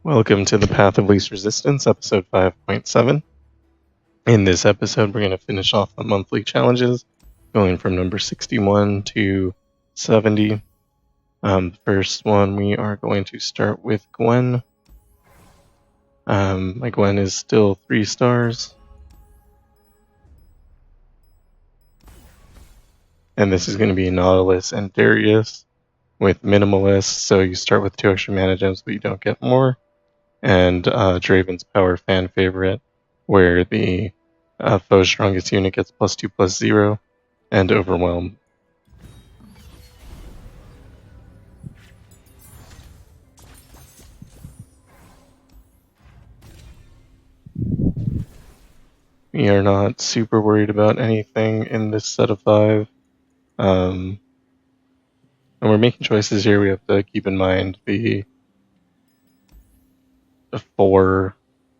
Welcome to the Path of Least Resistance, episode 5.7. In this episode, we're going to finish off the monthly challenges, going from number 61 to 70. The first one, we are going to start with Gwen. My Gwen is still 3 stars. And this is going to be Nautilus and Darius with Minimalist, so you start with 2 extra mana gems, but you don't get more. And Draven's Power fan favorite, where the foe's strongest unit gets +2/+0, and Overwhelm. We are not super worried about anything in this set of 5. And we're making choices here. We have to keep in mind the 4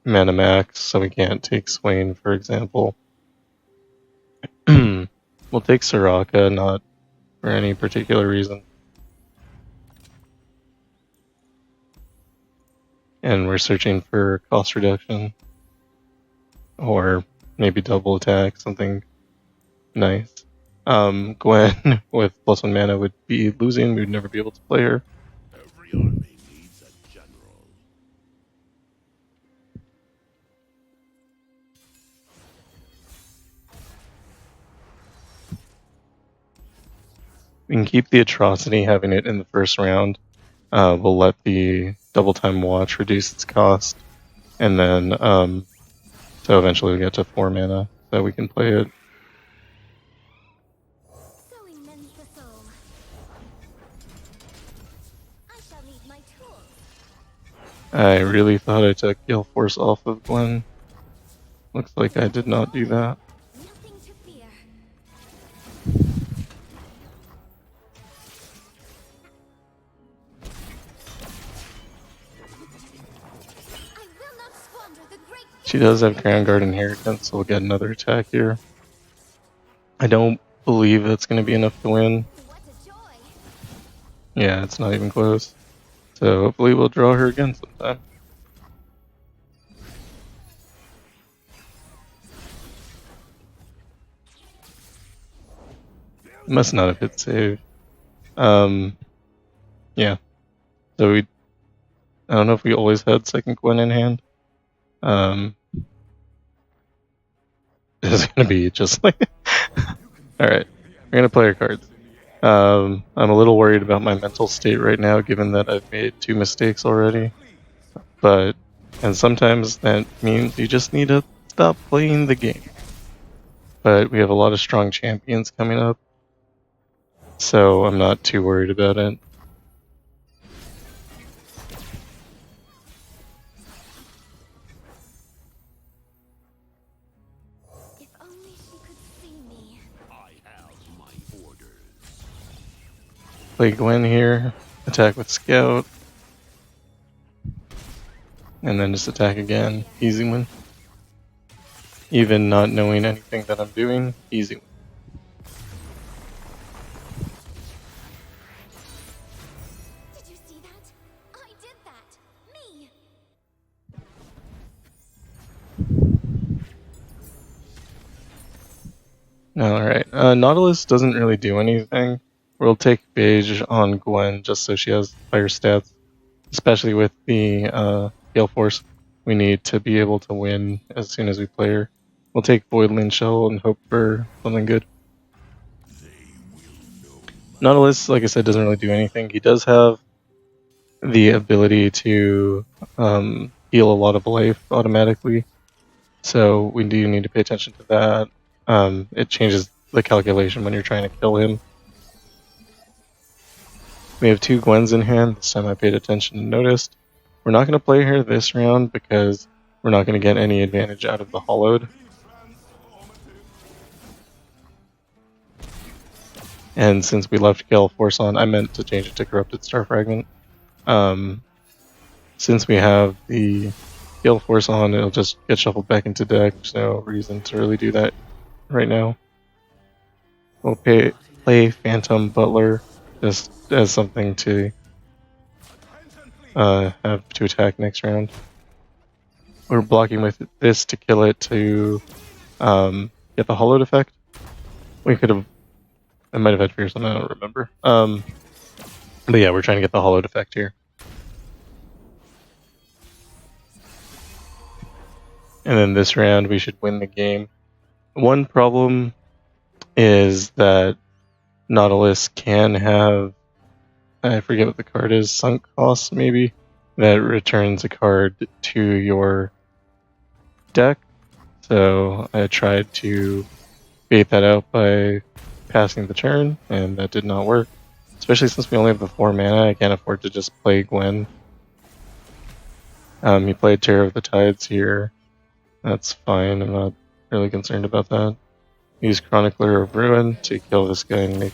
mana max, so we can't take Swain, for example. We'll take Soraka, not for any particular reason. And we're searching for cost reduction. Or maybe double attack, something nice. Gwen with +1 mana would be losing. We would never be able to play her. Every army needs a general. We can keep the Atrocity, having it in the first round. We'll let the double time watch reduce its cost. And then, so eventually we get to 4 mana, so we can play it. I really thought I took Gale Force off of Gwen. Looks like I did not do that. She does have Crown Guard Inheritance, so we'll get another attack here. I don't believe that's going to be enough to win. Yeah, it's not even close. So hopefully we'll draw her again sometime. Must not have hit save. Yeah. So I don't know if we always had second Gwen in hand. It's gonna be just like alright. We're gonna play our cards. I'm a little worried about my mental state right now, given that I've made 2 mistakes already. And sometimes that means you just need to stop playing the game. But we have a lot of strong champions coming up, so I'm not too worried about it. If only she could see me. I have my orders. Play Gwen here, attack with Scout, and then just attack again. Easy win. Even not knowing anything that I'm doing, easy win. Did you see that? I did that. Me. Alright, Nautilus doesn't really do anything. We'll take Beige on Gwen just so she has higher stats. Especially with the Gale Force, we need to be able to win as soon as we play her. We'll take Voidling Shell and hope for something good. Nautilus, like I said, doesn't really do anything. He does have the ability to heal a lot of life automatically, so we do need to pay attention to that. It changes the calculation when you're trying to kill him. We have 2 Gwens in hand. This time I paid attention and noticed. We're not going to play her this round because we're not going to get any advantage out of the Hollowed. And since we left Gale Force on, I meant to change it to Corrupted Star Fragment. Since we have the Gale Force on, it'll just get shuffled back into deck. There's no reason to really do that right now. We'll play Phantom Butler just as something to have to attack next round. We're blocking with this to kill it to get the hollowed effect. We could have. I might have had Fearsome, I don't remember. But yeah, we're trying to get the hollowed effect here. And then this round we should win the game. One problem is that Nautilus can have, I forget what the card is, Sunk Cost maybe, that returns a card to your deck. So I tried to bait that out by passing the turn, and that did not work. Especially since we only have the 4 mana, I can't afford to just play Gwen. He played Terror of the Tides here. That's fine, I'm not really concerned about that. Use Chronicler of Ruin to kill this guy and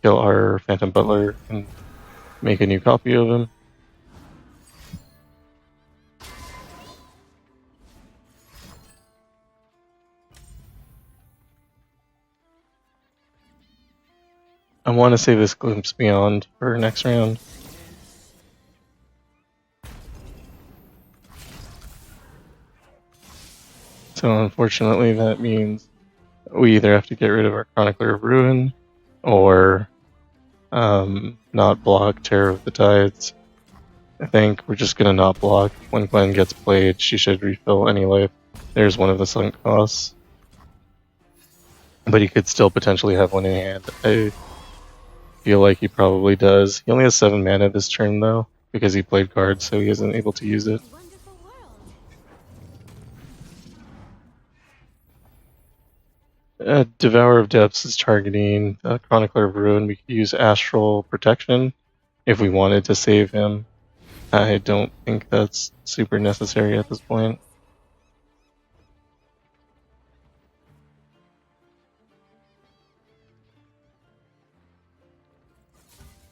kill our Phantom Butler and make a new copy of him. I want to save this Glimpse Beyond for next round. So unfortunately that means we either have to get rid of our Chronicler of Ruin or not block Terror of the Tides. I think we're just going to not block. When Gwen gets played, she should refill any life. There's one of the sunk costs. But he could still potentially have one in hand. I feel like he probably does. He only has 7 mana this turn though, because he played cards, so he isn't able to use it. Wonderful world. Devour of Depths is targeting Chronicler of Ruin. We could use Astral Protection if we wanted to save him. I don't think that's super necessary at this point.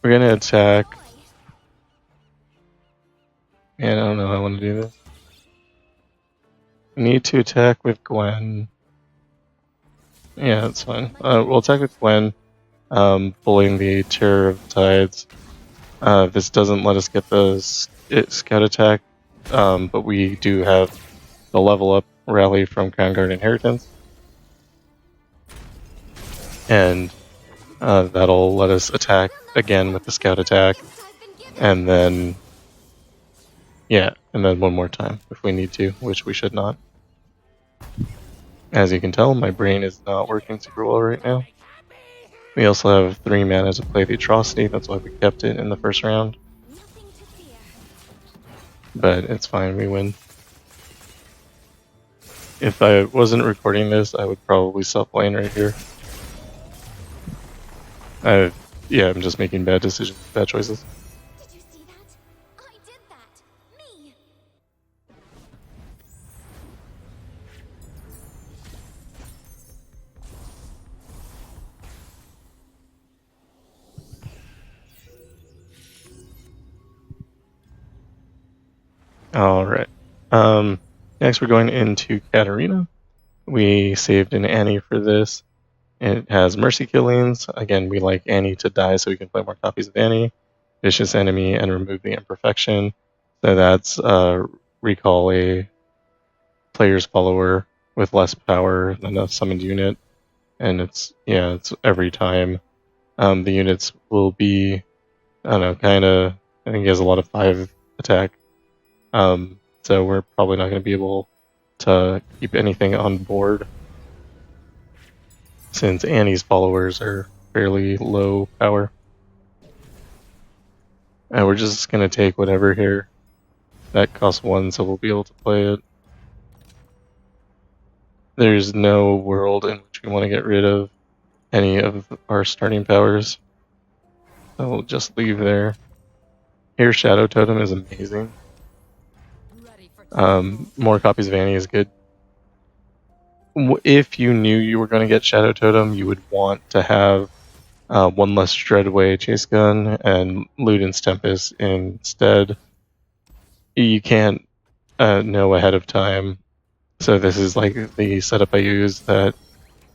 We're gonna attack. Man, I don't know how I want to do this. We need to attack with Gwen. Yeah, that's fine. We'll attack with Gwen, pulling the Terror of the Tides. This doesn't let us get the Scout attack, but we do have the level up rally from Crown Guard Inheritance. And that'll let us attack again with the Scout attack, and then, yeah, and then one more time if we need to, which we should not. As you can tell, my brain is not working super well right now. We also have 3 mana to play the Atrocity, that's why we kept it in the first round. Nothing to fear. But it's fine, we win. If I wasn't recording this, I would probably stop playing right here. Yeah, I'm just making bad decisions, bad choices. Did you see that? I did that. Me. Alright. Next we're going into Katarina. We saved an Annie for this. It has Mercy Killings. Again, we like Annie to die so we can play more copies of Annie. Vicious Enemy and remove the Imperfection. So that's recall a player's follower with less power than a summoned unit. And it's every time. The units will be, I don't know, kinda, I think he has a lot of 5 attack. So we're probably not going to be able to keep anything on board since Annie's followers are fairly low power. And we're just going to take whatever here. That costs 1, so we'll be able to play it. There's no world in which we want to get rid of any of our starting powers. So we'll just leave there. Here, Shadow Totem is amazing. More copies of Annie is good. If you knew you were going to get Shadow Totem, you would want to have 1 less Dreadway Chase Gun and Luden's Tempest instead. You can't know ahead of time, so this is like the setup I use that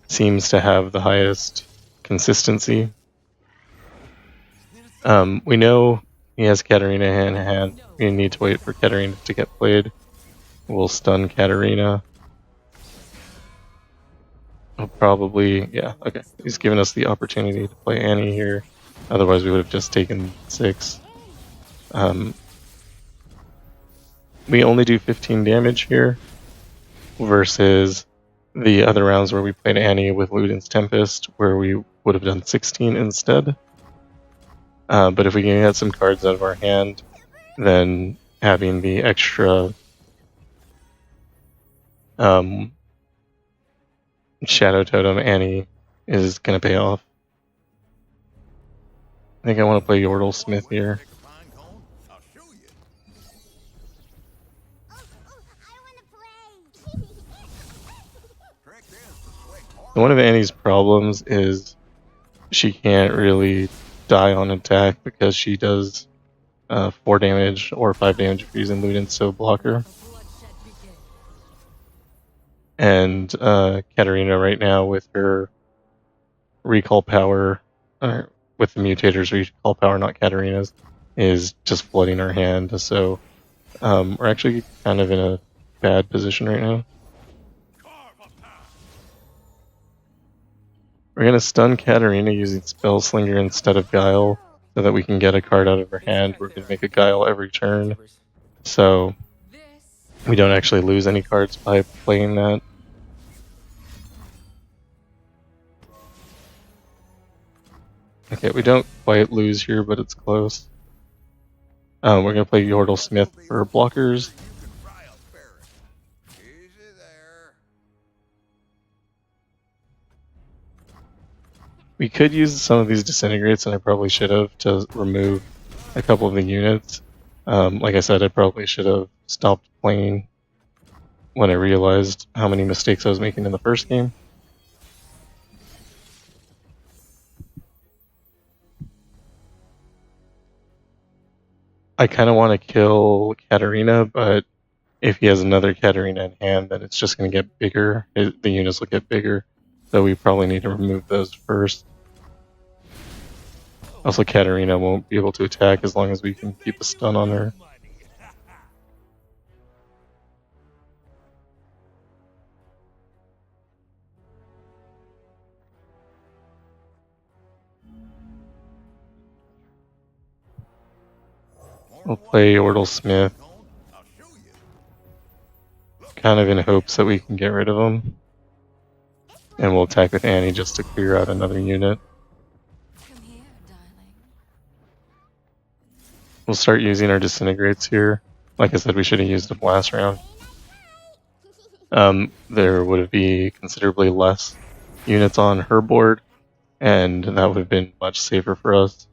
seems to have the highest consistency. We know He has Katarina in hand. We need to wait for Katarina to get played. We'll stun Katarina. He'll probably, yeah, okay. He's given us the opportunity to play Annie here. Otherwise, we would have just taken 6. We only do 15 damage here versus the other rounds where we played Annie with Luden's Tempest, where we would have done 16 instead. But if we can get some cards out of our hand, then having the extra Shadow Totem Annie is going to pay off. I think I want to play Yordle Smith here. One of Annie's problems is she can't really die on attack because she does 4 damage or 5 damage if using Luden's So Blocker. And Katarina right now with her recall power, with the Mutator's recall power, not Katarina's, is just flooding our hand. So we're actually kind of in a bad position right now. We're going to stun Katarina using Spellslinger instead of Guile so that we can get a card out of her hand. We're going to make a Guile every turn, so we don't actually lose any cards by playing that. Okay, we don't quite lose here, but it's close. We're going to play Yordle Smith for blockers. We could use some of these disintegrates, and I probably should have, to remove a couple of the units. Like I said, I probably should have stopped playing when I realized how many mistakes I was making in the first game. I kind of want to kill Katarina, but if he has another Katarina in hand, then it's just going to get bigger. The units will get bigger, so we probably need to remove those first. Also, Katarina won't be able to attack as long as we can keep a stun on her. We'll play Yordle Smith, kind of in hopes that we can get rid of him. And we'll attack with Annie just to clear out another unit. We'll start using our disintegrates here. Like I said, we should have used them last round. There would be considerably less units on her board, and that would have been much safer for us.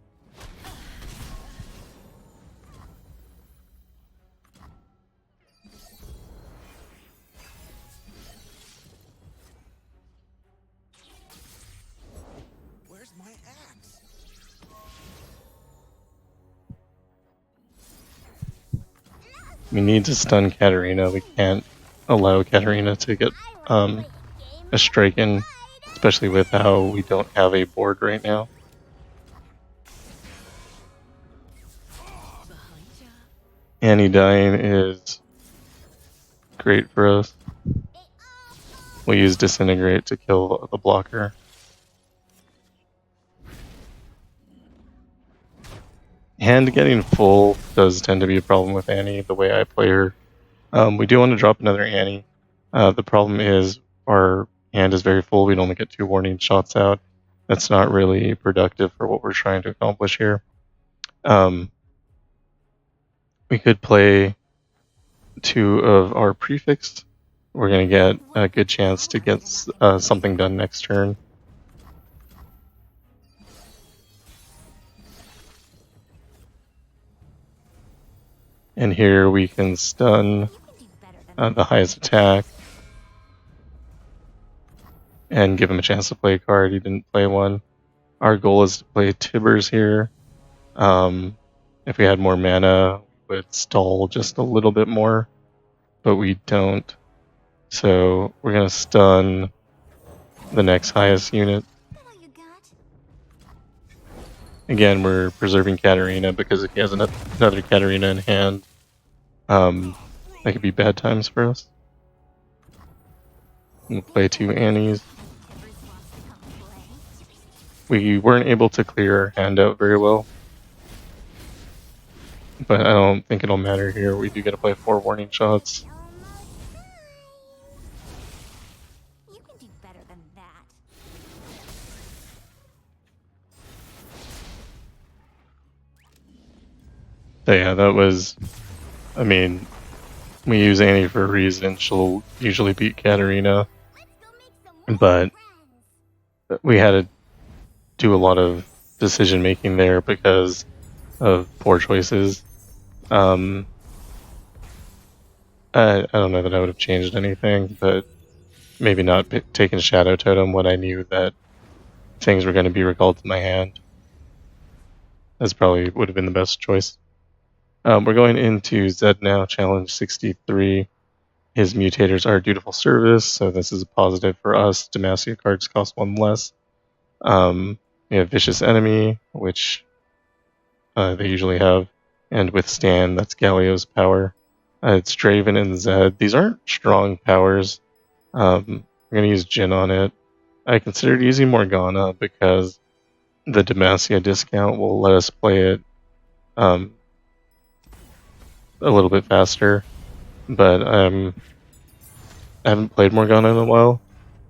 Where's my axe? We need to stun Katarina. We can't allow Katarina to get a strike in, especially with how we don't have a board right now. Annie dying is great for us. We'll use Disintegrate to kill the blocker. Hand getting full does tend to be a problem with Annie, the way I play her. We do want to drop another Annie. The problem is our hand is very full. We'd only get 2 warning shots out. That's not really productive for what we're trying to accomplish here. We could play 2 of our prefix. We're going to get a good chance to get something done next turn. And here we can stun the highest attack and give him a chance to play a card. He didn't play one. Our goal is to play Tibbers here. If we had more mana, we would stall just a little bit more, but we don't. So we're going to stun the next highest unit. Again, we're preserving Katarina because if he has another Katarina in hand, that could be bad times for us. We'll play 2 Annies. We weren't able to clear our hand out very well, but I don't think it'll matter here. We do get to play 4 warning shots. You can do better than that. So yeah, that was, I mean, we use Annie for a reason. She'll usually beat Katarina, but we had to do a lot of decision making there because of poor choices. I don't know that I would have changed anything, but maybe not taking Shadow Totem when I knew that things were going to be recalled to my hand. That's probably would have been the best choice. We're going into Zed now, challenge 63. His mutators are dutiful service, so this is a positive for us. Demacia cards cost 1 less. We have Vicious Enemy, which they usually have, and Withstand, that's Galio's power. It's Draven and Zed. These aren't strong powers. I'm going to use Jhin on it. I considered using Morgana because the Demacia discount will let us play it a little bit faster, but I haven't played Morgana in a while,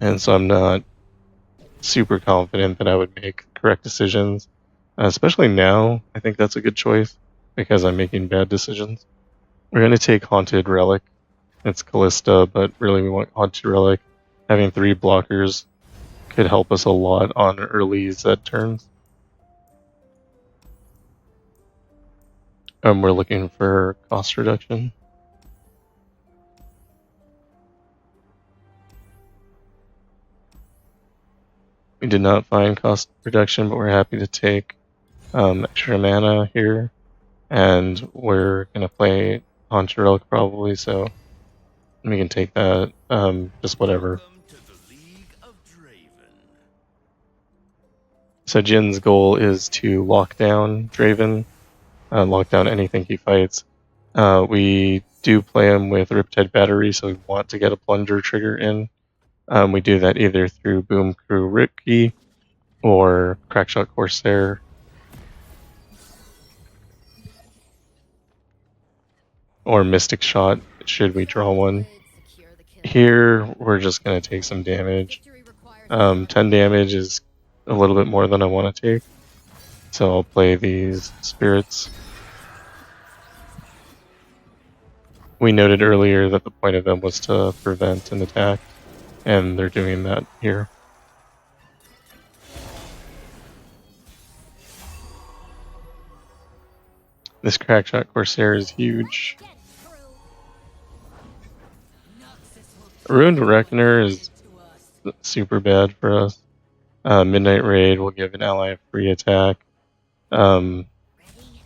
and so I'm not super confident that I would make correct decisions. Especially now, I think that's a good choice because I'm making bad decisions. We're going to take Haunted Relic. It's Callista, but really we want Haunted Relic. Having 3 blockers could help us a lot on early Zed turns. We're looking for cost reduction. We did not find cost reduction, but we're happy to take extra mana here. And we're going to play Haunted Relic probably, so we can take that. Just whatever. So Jin's goal is to lock down Draven, lock down anything he fights. We do play him with Riptide Battery, so we want to get a Plunger trigger in. We do that either through Boom Crew Ricky or Crackshot Corsair. Or Mystic Shot, should we draw one. Here, we're just going to take some damage. 10 damage is a little bit more than I want to take. So I'll play these spirits. We noted earlier that the point of them was to prevent an attack, and they're doing that here. This Crackshot Corsair is huge. Ruined Reckoner is super bad for us. Midnight Raid will give an ally a free attack. I'm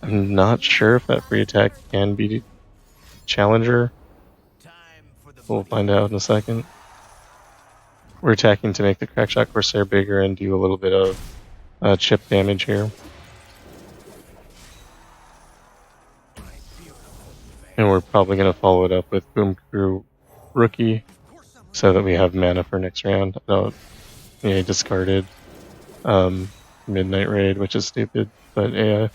not sure if that free attack can be Challenger. We'll find out in a second. We're attacking to make the Crackshot Corsair bigger and do a little bit of chip damage here. And we're probably going to follow it up with Boom Crew Rookie so that we have mana for next round. Yeah, discarded Midnight Raid, which is stupid, but AI.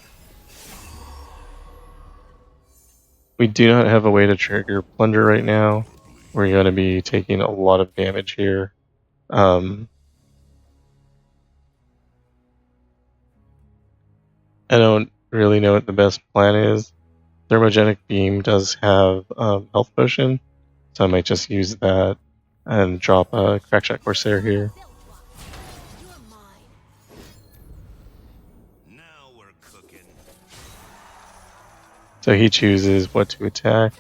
We do not have a way to trigger Plunder right now. We're going to be taking a lot of damage here. I don't really know what the best plan is. Thermogenic Beam does have Health Potion, so I might just use that and drop a Crackshot Corsair here. So he chooses what to attack.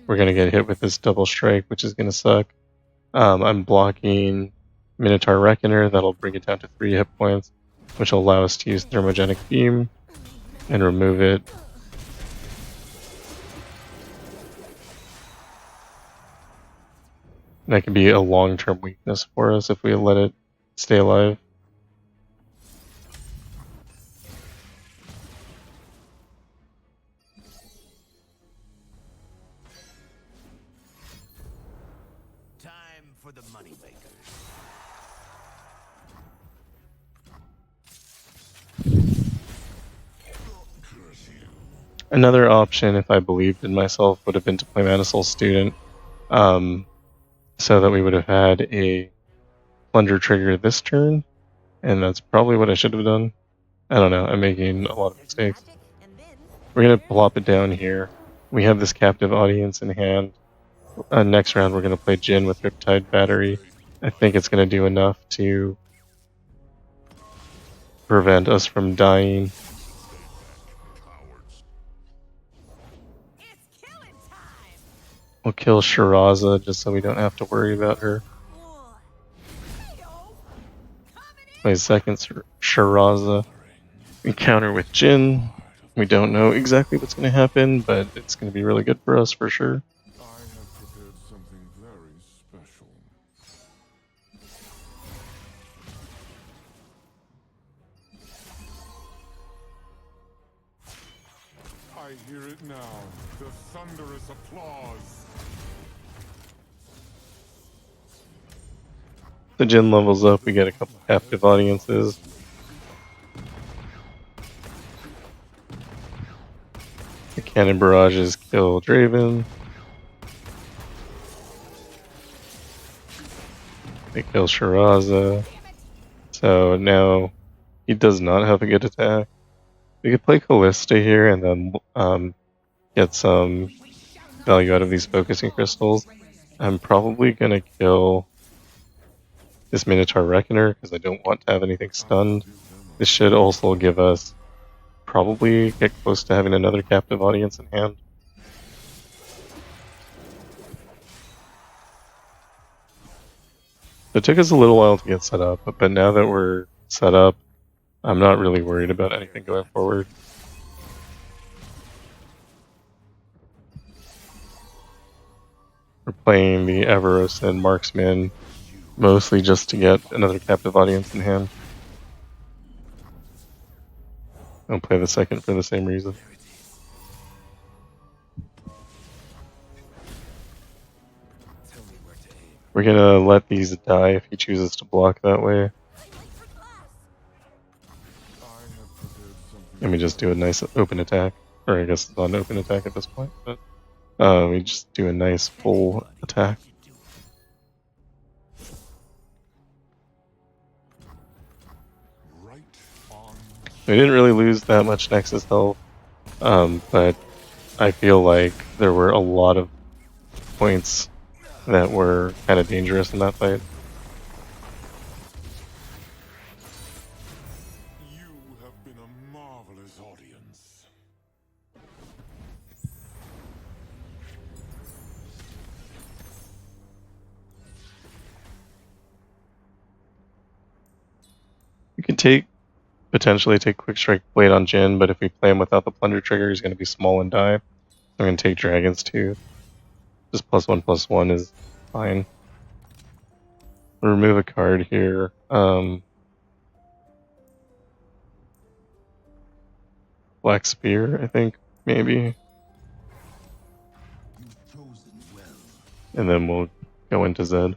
We're going to get hit with this double strike, which is going to suck. I'm blocking Minotaur Reckoner. That'll bring it down to 3 hit points, which will allow us to use Thermogenic Beam and remove it. That could be a long-term weakness for us if we let it stay alive. for the moneymakers. Another option, if I believed in myself, would have been to play Manasol Student, so that we would have had a plunger trigger this turn, and that's probably what I should have done. I don't know, I'm making a lot of mistakes. We're gonna plop it down here. We have this captive audience in hand. Next round we're gonna play Jhin with Riptide Battery. I think it's gonna do enough to prevent us from dying. We'll kill Shiraza just so we don't have to worry about her. Play second Shiraza. Encounter with Jhin. We don't know exactly what's going to happen, but it's going to be really good for us for sure. I have prepared something very special. I hear it now, the thunderous applause. The Jhin levels up, we get a couple captive audiences. The cannon barrages kill Draven. They kill Shiraza. So now he does not have a good attack. We could play Callista here and then get some value out of these focusing crystals. I'm probably gonna kill this Minotaur Reckoner because I don't want to have anything stunned. This should also give us probably get close to having another captive audience in hand. It took us a little while to get set up, but now that we're set up, I'm not really worried about anything going forward. We're playing the Everos and Marksman mostly just to get another captive audience in hand. I'll play the second for the same reason. We're gonna let these die if he chooses to block that way. And we just do a nice open attack. Or I guess it's not an open attack at this point, but we just do a nice full attack. We didn't really lose that much Nexus health, but I feel like there were a lot of points that were kind of dangerous in that fight. You have been a marvelous audience. We can potentially take Quick Strike Blade on Jhin, but if we play him without the Plunger trigger, he's going to be small and die. I'm going to take Dragons too. Just +1/+1 is fine. We'll remove a card here. Black Spear, I think, maybe. And then we'll go into Zed.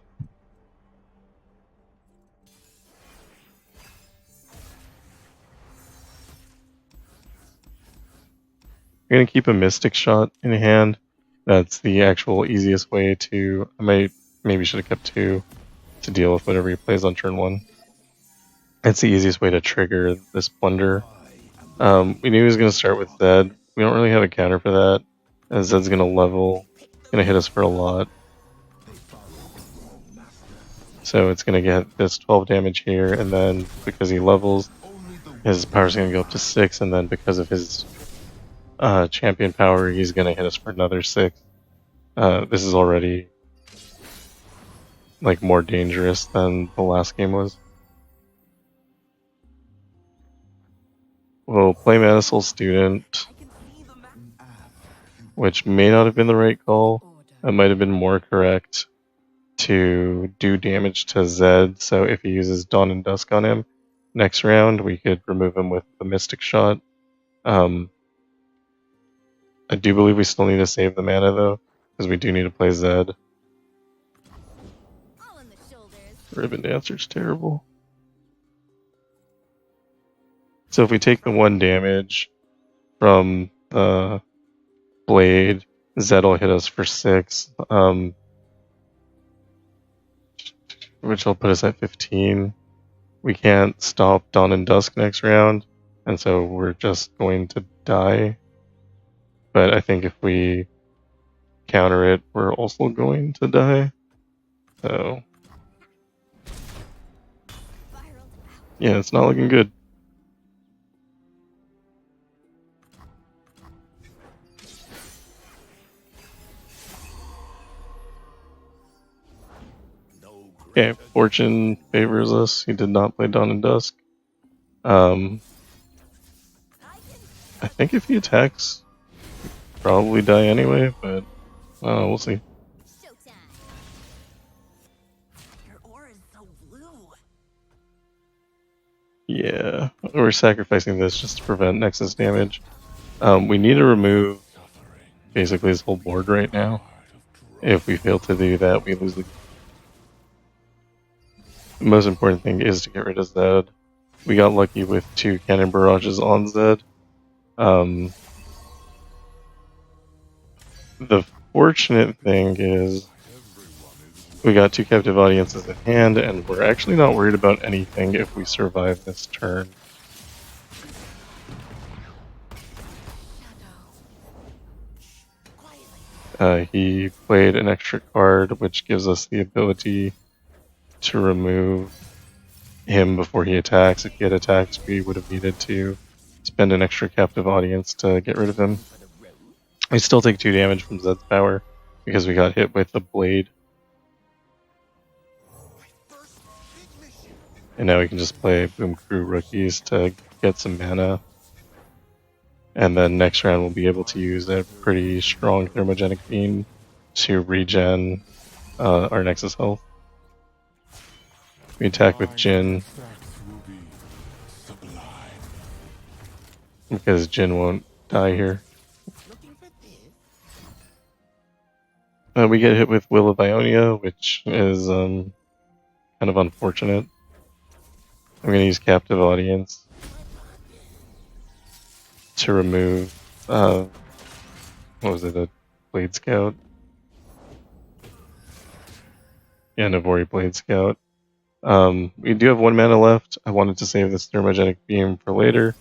We're going to keep a Mystic Shot in hand. That's the actual easiest way to... maybe should have kept 2 to deal with whatever he plays on turn 1. It's the easiest way to trigger this Plunder. We knew he was going to start with Zed. We don't really have a counter for that. And Zed's going to level, going to hit us for a lot. So it's going to get this 12 damage here, and then because he levels, his power's going to go up to 6, and then because of his champion power, he's going to hit us for another 6. This is already like more dangerous than the last game was. We'll play Manasol Student, which may not have been the right call. It might have been more correct to do damage to Zed, so if he uses Dawn and Dusk on him next round, we could remove him with the Mystic Shot. I do believe we still need to save the mana though, because we do need to play Zed. Ribbon Dancer's terrible. So if we take the 1 damage from the blade, Zed will hit us for 6, which will put us at 15. We can't stop Dawn and Dusk next round, and so we're just going to die. But I think if we counter it, we're also going to die. So yeah, it's not looking good. Okay, Fortune favors us. He did not play Dawn and Dusk. I think if he attacks, he'll probably die anyway, but we'll see. Showtime. Your aura is so blue. Yeah, we're sacrificing this just to prevent Nexus damage. We need to remove basically his whole board right now. If we fail to do that, we lose the game. The most important thing is to get rid of Zed. We got lucky with 2 cannon barrages on Zed. The fortunate thing is we got 2 captive audiences in hand, and we're actually not worried about anything if we survive this turn. He played an extra card, which gives us the ability to remove him before he attacks. If he had attacked, we would have needed to spend an extra captive audience to get rid of him. We still take 2 damage from Zed's power because we got hit with the blade. And now we can just play Boom Crew Rookies to get some mana. And then next round we'll be able to use a pretty strong Thermogenic Beam to regen our Nexus health. We attack with Jhin because Jhin won't die here. We get hit with Will of Ionia, which is kind of unfortunate. I'm going to use Captive Audience to remove, what was it, a Blade Scout? Yeah, Navori Blade Scout. We do have 1 mana left. I wanted to save this Thermogenic Beam for later,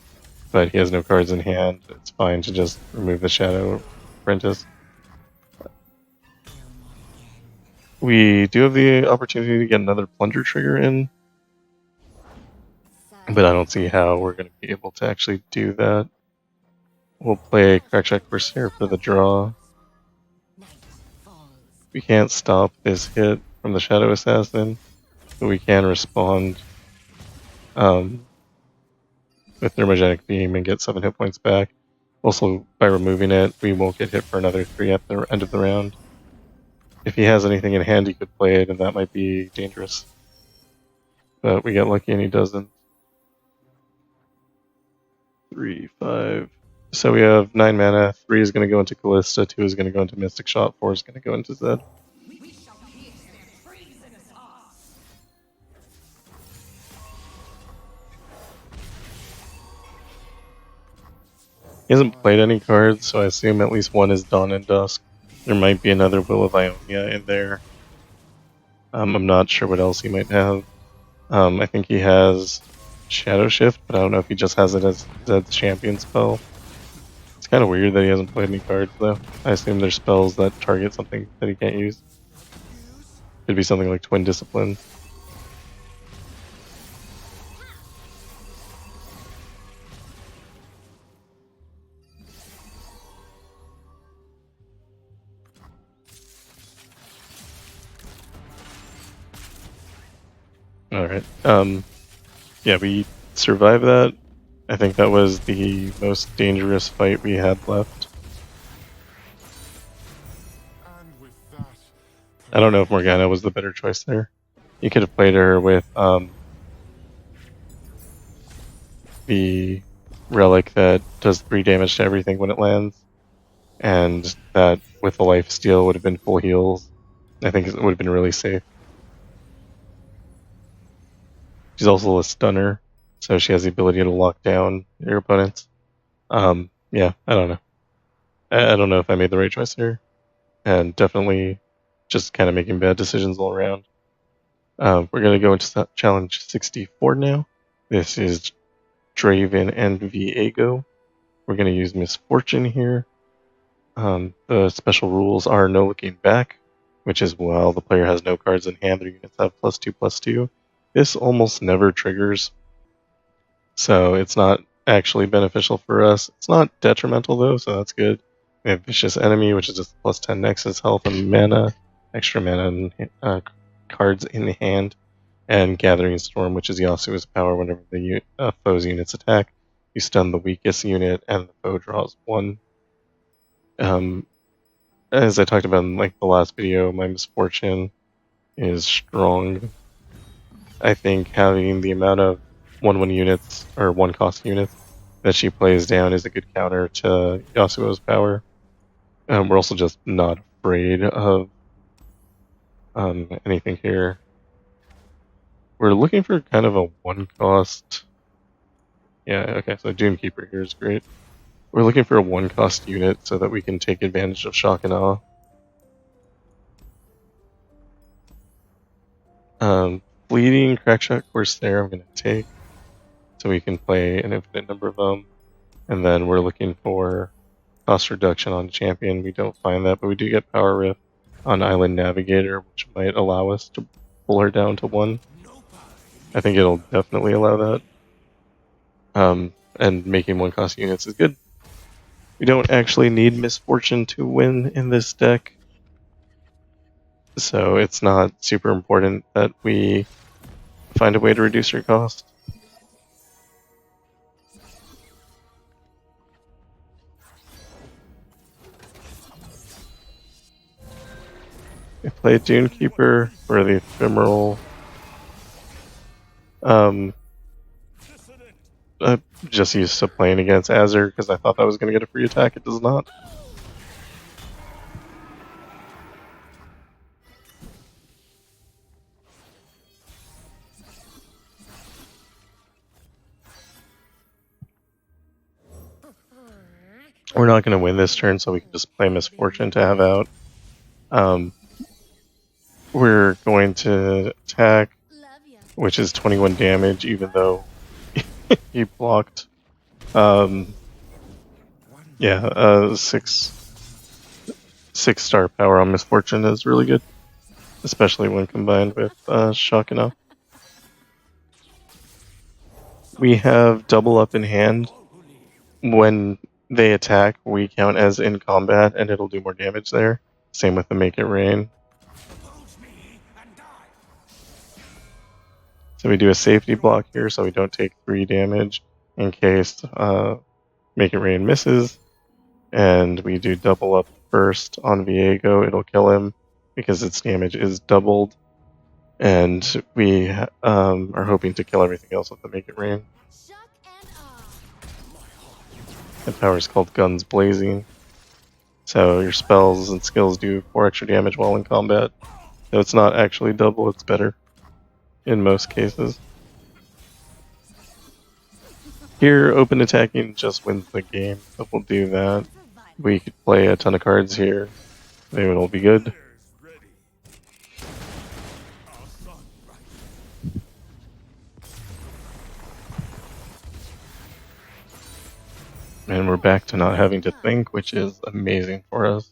but he has no cards in hand. It's fine to just remove the Shadow Apprentice. We do have the opportunity to get another Plunger Trigger in, but I don't see how we're going to be able to actually do that. We'll play Crackjack Corsair for the draw. We can't stop this hit from the Shadow Assassin, but we can respond with Thermogenic Beam and get 7 hit points back. Also, by removing it, we won't get hit for another 3 at the end of the round. If he has anything in hand, he could play it, and that might be dangerous. But we got lucky and he doesn't. 3, 5. So we have 9 mana. 3 is going to go into Callista, 2 is going to go into Mystic Shot, 4 is going to go into Zed. He hasn't played any cards, so I assume at least 1 is Dawn and Dusk. There might be another Will of Ionia in there. I'm not sure what else he might have. I think he has Shadow Shift, but I don't know if he just has it as Zed's champion spell. It's kind of weird that he hasn't played any cards, though. I assume there's spells that target something that he can't use. Could be something like Twin Discipline. Alright, yeah, we survived that. I think that was the most dangerous fight we had left. I don't know if Morgana was the better choice there. You could have played her with the relic that does 3 damage to everything when it lands, and that with the life steal would have been full heals. I think it would have been really safe. She's also a stunner, so she has the ability to lock down your opponents. Yeah, I don't know. I don't know if I made the right choice here, and definitely just kind of making bad decisions all around. We're gonna go into challenge 64 now. This is Draven and Viego. We're gonna use Misfortune here. The special rules are no looking back, which is while the player has no cards in hand, their units have +2/+2. This almost never triggers, so it's not actually beneficial for us. It's not detrimental though, so that's good. We have Vicious Enemy, which is just +10 Nexus health and mana, extra mana and cards in the hand, and Gathering Storm, which is Yasuo's power whenever the foe's units attack. You stun the weakest unit, and the foe draws 1. As I talked about in like the last video, my Misfortune is strong. I think having the amount of 1/1 units or 1-cost units that she plays down is a good counter to Yasuo's power. We're also just not afraid of anything here. We're looking for kind of a 1-cost. Yeah, okay, so Doomkeeper here is great. We're looking for a 1-cost unit so that we can take advantage of Shock and Awe. Bleeding Crackshot Corsair I'm going to take, so we can play an infinite number of them. And then we're looking for cost reduction on champion. We don't find that, but we do get Power Rift on Island Navigator, which might allow us to pull her down to 1. I think it'll definitely allow that. And making 1-cost units is good. We don't actually need Misfortune to win in this deck, so it's not super important that we find a way to reduce her cost. I play Dunekeeper for the ephemeral. I just used to playing against Azure because I thought that was going to get a free attack. It does not. We're not going to win this turn, so we can just play Misfortune to have out. We're going to attack, which is 21 damage, even though he blocked. Yeah, 6-star power on Misfortune is really good, especially when combined with Shock and Awe. We have double up in hand. When they attack, we count as in combat, and it'll do more damage there. Same with the Make It Rain. So we do a safety block here, so we don't take 3 damage in case Make It Rain misses. And we do double up first on Viego. It'll kill him because its damage is doubled. And we are hoping to kill everything else with the Make It Rain. The power is called Guns Blazing. So your spells and skills do 4 extra damage while in combat. So it's not actually double, it's better in most cases. Here, open attacking just wins the game, but we'll do that. We could play a ton of cards here. They would all be good. And we're back to not having to think, which is amazing for us.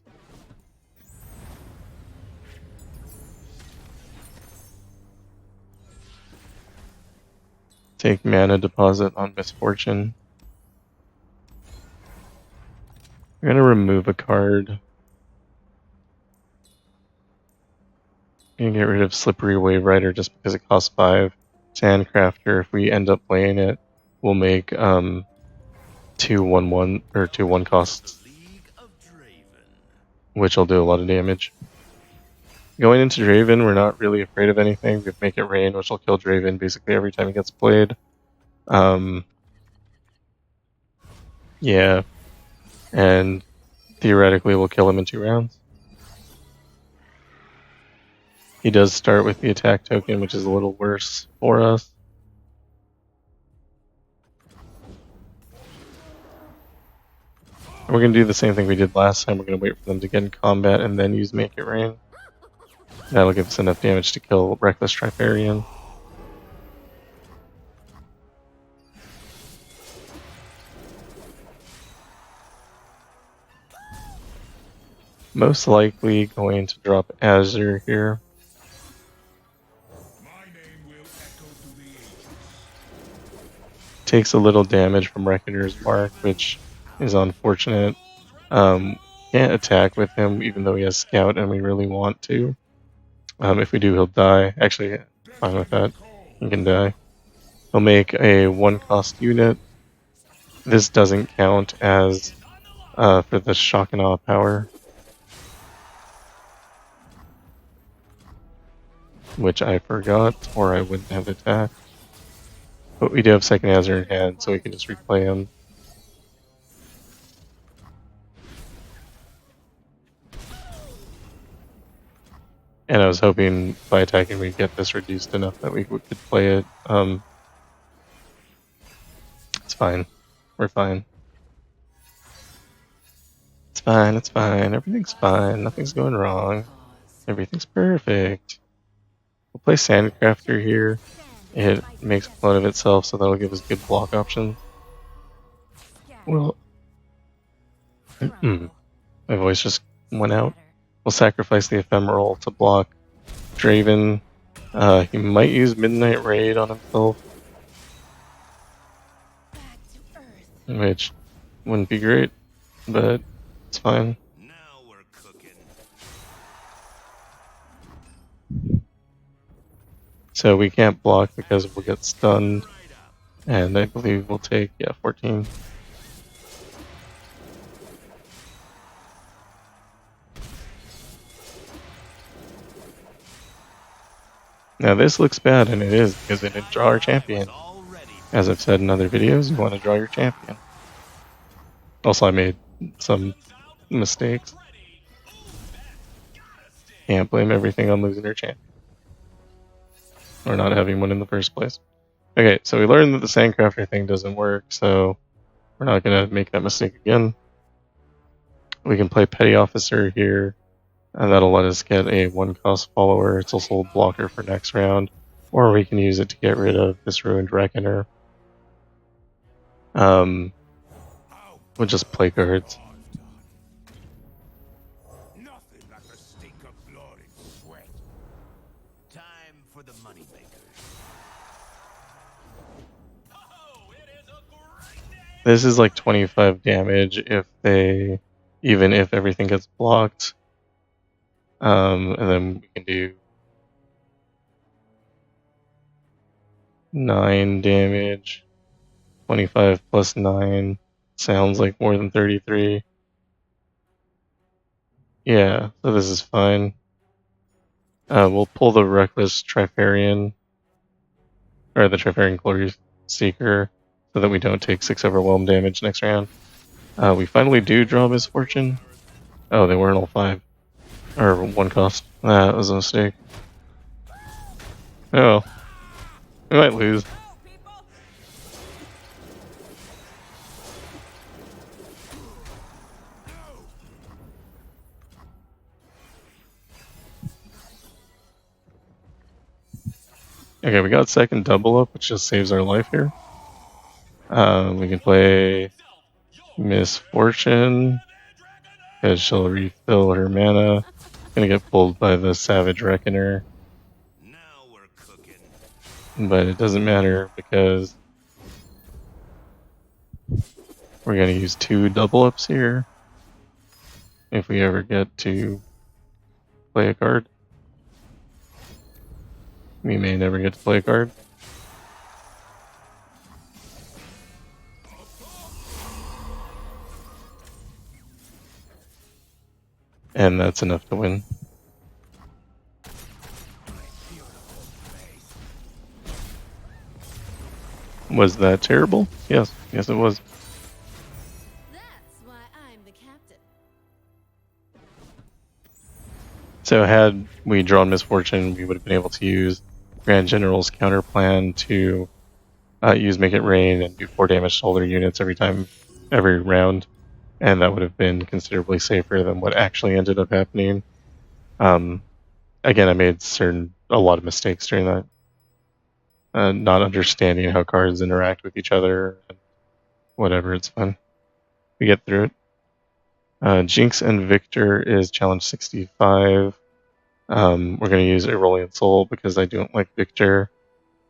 Take mana deposit on Misfortune. We're gonna remove a card. And get rid of Slippery Wave Rider just because it costs 5. Sandcrafter, if we end up playing it, we'll make 2 1/1 or 2 1 costs, which will do a lot of damage. Going into Draven, we're not really afraid of anything. We Make It Rain, which will kill Draven basically every time he gets played. Yeah, and theoretically we'll kill him in 2 rounds. He does start with the attack token, which is a little worse for us. And we're going to do the same thing we did last time. We're going to wait for them to get in combat and then use Make It Rain. That'll give us enough damage to kill Reckless Trifarian. Most likely going to drop Azure here. Takes a little damage from Reckoner's Mark, which is unfortunate. Can't attack with him even though he has Scout and we really want to. If we do, he'll die. Actually, fine with that. He can die. He'll make a 1-cost unit. This doesn't count as for the Shock and Awe power, which I forgot, or I wouldn't have attacked. But we do have second Azure in hand, so we can just replay him. And I was hoping by attacking we'd get this reduced enough that we could play it. It's fine. We're fine. It's fine, it's fine. Everything's fine. Nothing's going wrong. Everything's perfect. We'll play Sandcrafter here. It makes a clone of itself, so that'll give us good block options. Well, my voice just went out. We'll sacrifice the Ephemeral to block Draven. He might use Midnight Raid on himself, which wouldn't be great, but it's fine. Now we're cooking. So we can't block because we'll get stunned, and I believe we'll take, 14. Now this looks bad, and it is, because it didn't draw our champion. As I've said in other videos, you want to draw your champion. Also, I made some mistakes. Can't blame everything on losing your champion. Or not having one in the first place. Okay, so we learned that the Sandcrafter thing doesn't work, so we're not going to make that mistake again. We can play Petty Officer here, and that'll let us get a 1-cost follower. It's also a blocker for next round. Or we can use it to get rid of this Ruined Reckoner. We'll just play cards. Nothing like the stink of blood and sweat. Time for the moneymaker. This is like 25 damage if they, even if everything gets blocked. And then we can do 9 damage. 25 plus 9 sounds like more than 33. Yeah, so this is fine. We'll pull the Reckless Trifarian, or the Trifarian Glory Seeker, so that we don't take 6 overwhelm damage next round. We finally do draw Misfortune. Oh, they weren't all 5. Or 1 cost. That was a mistake. Oh. We might lose. Okay, we got second double up, which just saves our life here. We can play Misfortune, because she'll refill her mana. Gonna get pulled by the Savage Reckoner. Now we're cooking. But it doesn't matter, because we're gonna use 2 double ups here. If we ever get to play a card. We may never get to play a card. And that's enough to win. Was that terrible? Yes. Yes, it was. That's why I'm the captain. So had we drawn Misfortune, we would have been able to use Grand General's counter plan to use Make It Rain and do 4 damage to all their units every round. and that would have been considerably safer than what actually ended up happening. Again, I made a lot of mistakes during that, not understanding how cards interact with each other, and whatever. It's fun. We get through it. Jinx and Viktor is challenge 65. We're going to use Aurelion Soul because I don't like Viktor,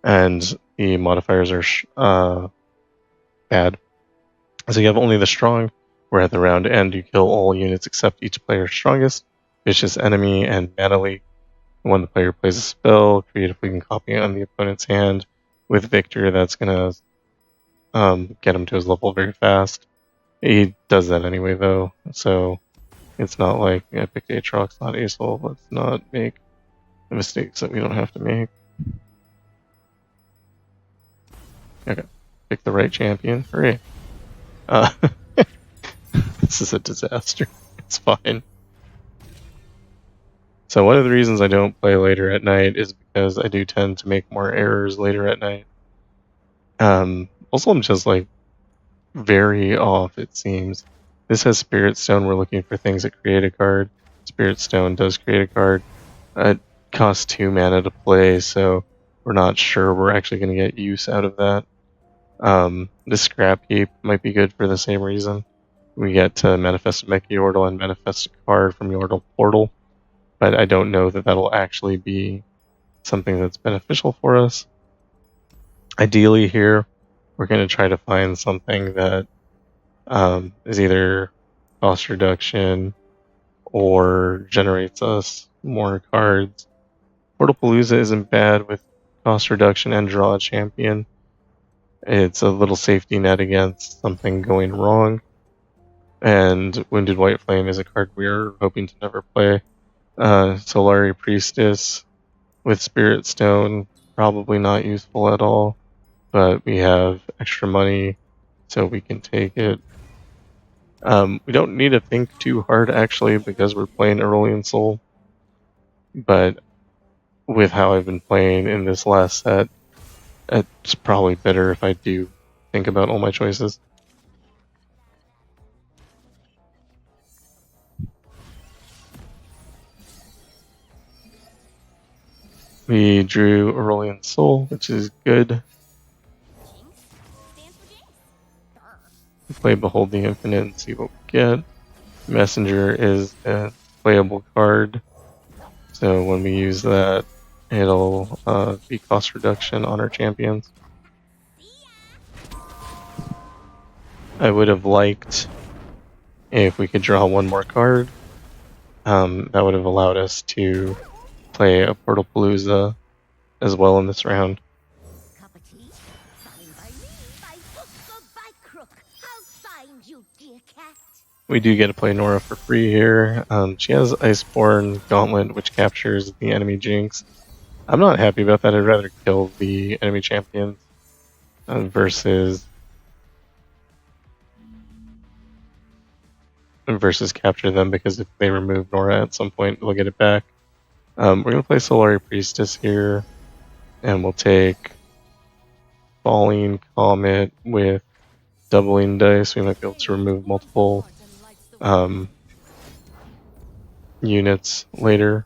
and the modifiers are bad. So you have only the strong, where at the round end you kill all units except each player's strongest, vicious enemy, and mana leak. When the player plays a spell, create a fleeting copy on the opponent's hand. With Viktor, that's going to get him to his level very fast. He does that anyway, though, so it's not like I picked Aatrox, not Asol. Let's not make the mistakes that we don't have to make. Okay, pick the right champion. Hooray. This is a disaster. It's fine. So one of the reasons I don't play later at night is because I do tend to make more errors later at night. Also, I'm just like very off, it seems. This has Spirit Stone. We're looking for things that create a card. Spirit Stone does create a card. It costs 2 mana to play, so we're not sure we're actually going to get use out of that. This Scrap Heap might be good for the same reason. We get to manifest a Mecha Yordle and manifest a card from Yordle Portal, but I don't know that that'll actually be something that's beneficial for us. Ideally here, we're going to try to find something that is either cost reduction or generates us more cards. Portapalooza isn't bad with cost reduction and draw a champion. It's a little safety net against something going wrong. And Wounded White Flame is a card we're hoping to never play. Solari Priestess with Spirit Stone, probably not useful at all, but we have extra money, so we can take it. We don't need to think too hard, actually, because we're playing Aurelion Soul. But with how I've been playing in this last set, it's probably better if I do think about all my choices. We drew Aurelion Soul, which is good. Jinx stands for Jinx. We play Behold the Infinite and see what we get. Messenger is a playable card, so when we use that, it'll be cost reduction on our champions. I would have liked if we could draw one more card. That would have allowed us to play a Portapalooza as well in this round. Cup of tea? Signed by me, by hook or by crook. I'll find you, dear cat. We do get to play Nora for free here. She has Iceborne Gauntlet, which captures the enemy Jinx. I'm not happy about that. I'd rather kill the enemy champions versus capture them, because if they remove Nora at some point, we'll get it back. We're going to play Solari Priestess here, and we'll take Falling Comet with doubling dice. We might be able to remove multiple units later.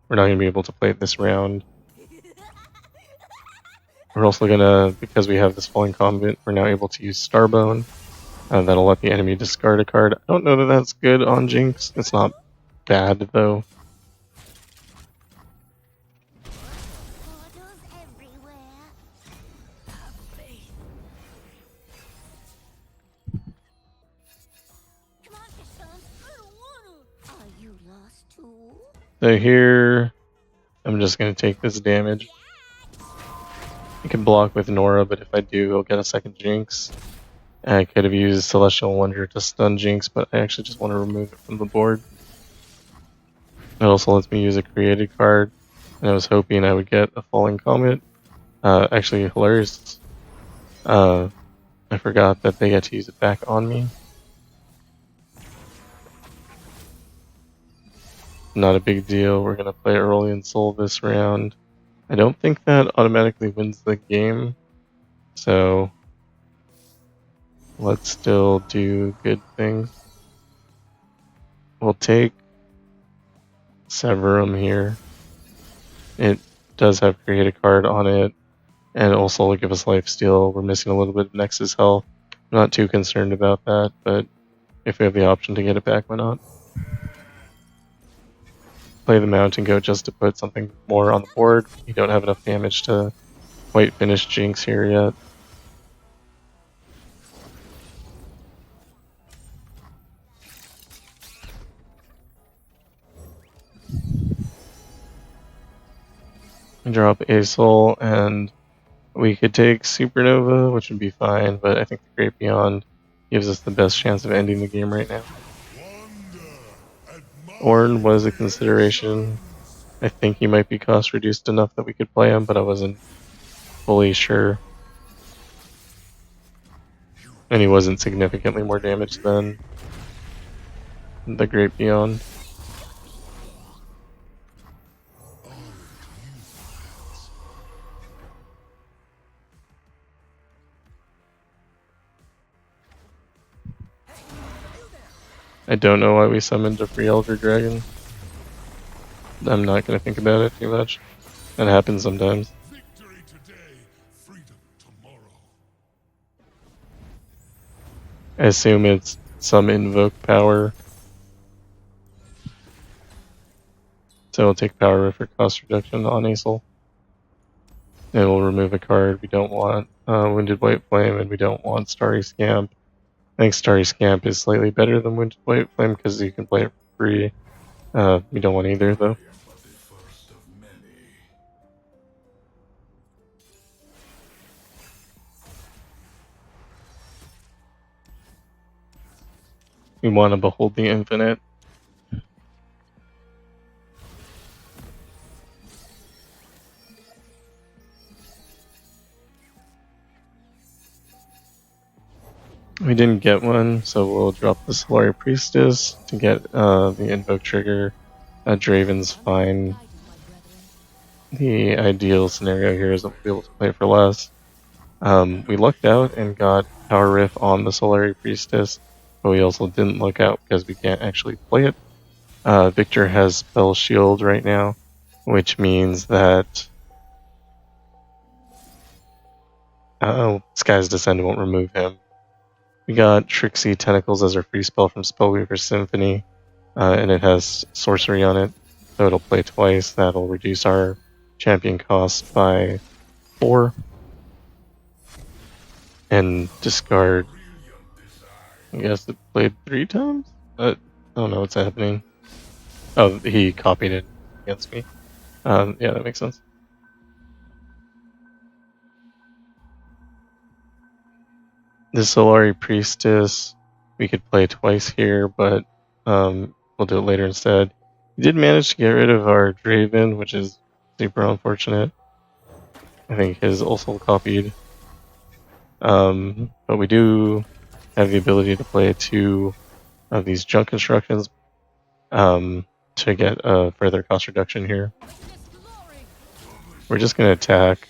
We're not going to be able to play it this round. We're also going to, because we have this Falling Comet, we're now able to use Starbone. That'll let the enemy discard a card. I don't know that that's good on Jinx. It's not bad, though. Portals everywhere. Have faith. Come on, Fishbone. I don't want to. Are you lost too? So here, I'm just going to take this damage. I can block with Nora, but if I do, I'll get a second Jinx. I could have used Celestial Wonder to stun Jinx, but I actually just want to remove it from the board. It also lets me use a created card, and I was hoping I would get a Falling Comet. Actually, hilarious. I forgot that they get to use it back on me. Not a big deal. We're going to play Aurelion Soul this round. I don't think that automatically wins the game, so let's still do good things. We'll take Severum here. It does have create a card on it, and also will give us lifesteal. We're missing a little bit of Nexus health. I'm not too concerned about that, but if we have the option to get it back, why not? Play the Mountain Goat just to put something more on the board. You don't have enough damage to quite finish Jinx here yet. Drop a soul, and we could take Supernova, which would be fine, but I think the Great Beyond gives us the best chance of ending the game right now. Ornn was a consideration. I think he might be cost reduced enough that we could play him, but I wasn't fully sure. And he wasn't significantly more damaged than the Great Beyond. I don't know why we summoned a free Elder Dragon. I'm not going to think about it too much. That happens sometimes. Victory today, freedom tomorrow. I assume it's some invoke power. So we'll take power for cost reduction on Aesol. And we'll remove a card. We don't want Wounded White Flame, and we don't want Starry Scamp. I think Starry Scamp is slightly better than Wounded White Flame because you can play it for free. We don't want either, though. We want to Behold the Infinite. We didn't get one, so we'll drop the Solari Priestess to get the Invoke trigger. Draven's fine. The ideal scenario here is that we'll be able to play for less. We lucked out and got Power Riff on the Solari Priestess, but we also didn't luck out because we can't actually play it. Viktor has Spell Shield right now, which means that Sky's Descent won't remove him. We got Trixie Tentacles as our free spell from Spellweaver Symphony, and it has sorcery on it, so it'll play twice. That'll reduce our champion cost by 4. And discard. I guess it played 3 times? I don't know what's happening. Oh, he copied it against me. Yeah, that makes sense. The Solari Priestess, we could play twice here, but we'll do it later instead. We did manage to get rid of our Draven, which is super unfortunate. I think his also copied. But we do have the ability to play 2 of these junk constructions to get a further cost reduction here. We're just going to attack.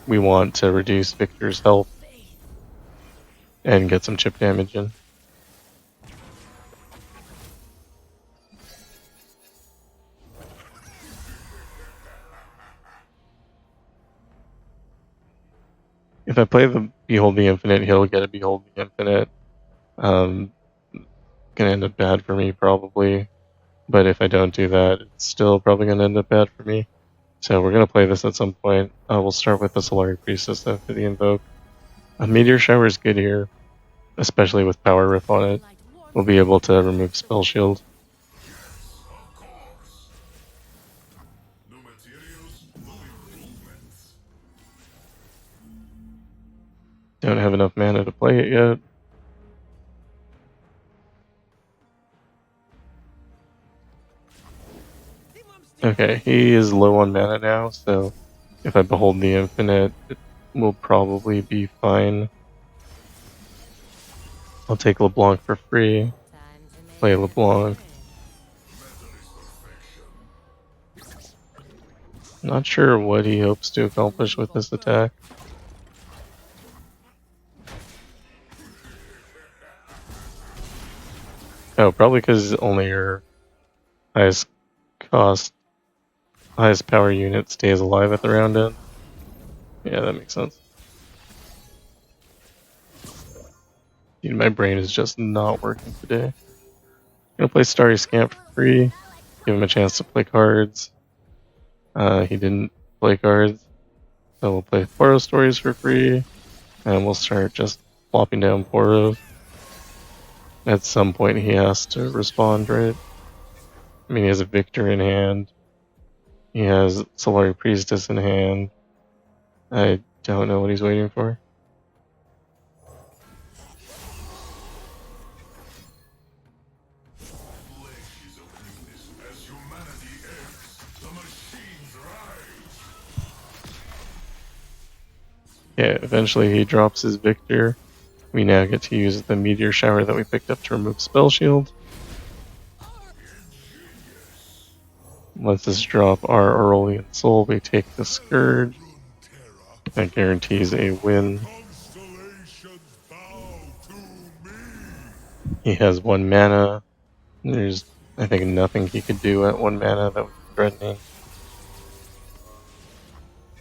We want to reduce Viktor's health and get some chip damage in. If I play the Behold the Infinite, he'll get a Behold the Infinite. Gonna end up bad for me probably, but if I don't do that, it's still probably gonna end up bad for me. So we're gonna play this at some point. We'll start with the Solari Priestess though for the invoke. A Meteor Shower is good here, especially with Power Riff on it. We'll be able to remove Spell Shield. Don't have enough mana to play it yet. Okay, he is low on mana now, so if I Behold the Infinite, it will probably be fine. I'll take LeBlanc for free. Play LeBlanc. Not sure what he hopes to accomplish with this attack. Oh, probably because only your highest cost, highest power unit stays alive at the round end. Yeah, that makes sense. Dude, my brain is just not working today. I'm gonna play Starry Scamp for free, give him a chance to play cards. He didn't play cards, so we'll play Poro Stories for free, and we'll start just flopping down Poros. At some point he has to respond, right? I mean, he has a Viktor in hand. He has Solari Priestess in hand. I don't know what he's waiting for. Yeah, eventually he drops his Viktor. We now get to use the Meteor Shower that we picked up to remove Spell Shield. Let's us drop our Aurelion Soul. We take the Scourge. That guarantees a win. He has 1 mana. There's, I think, nothing he could do at 1 mana that would be threatening.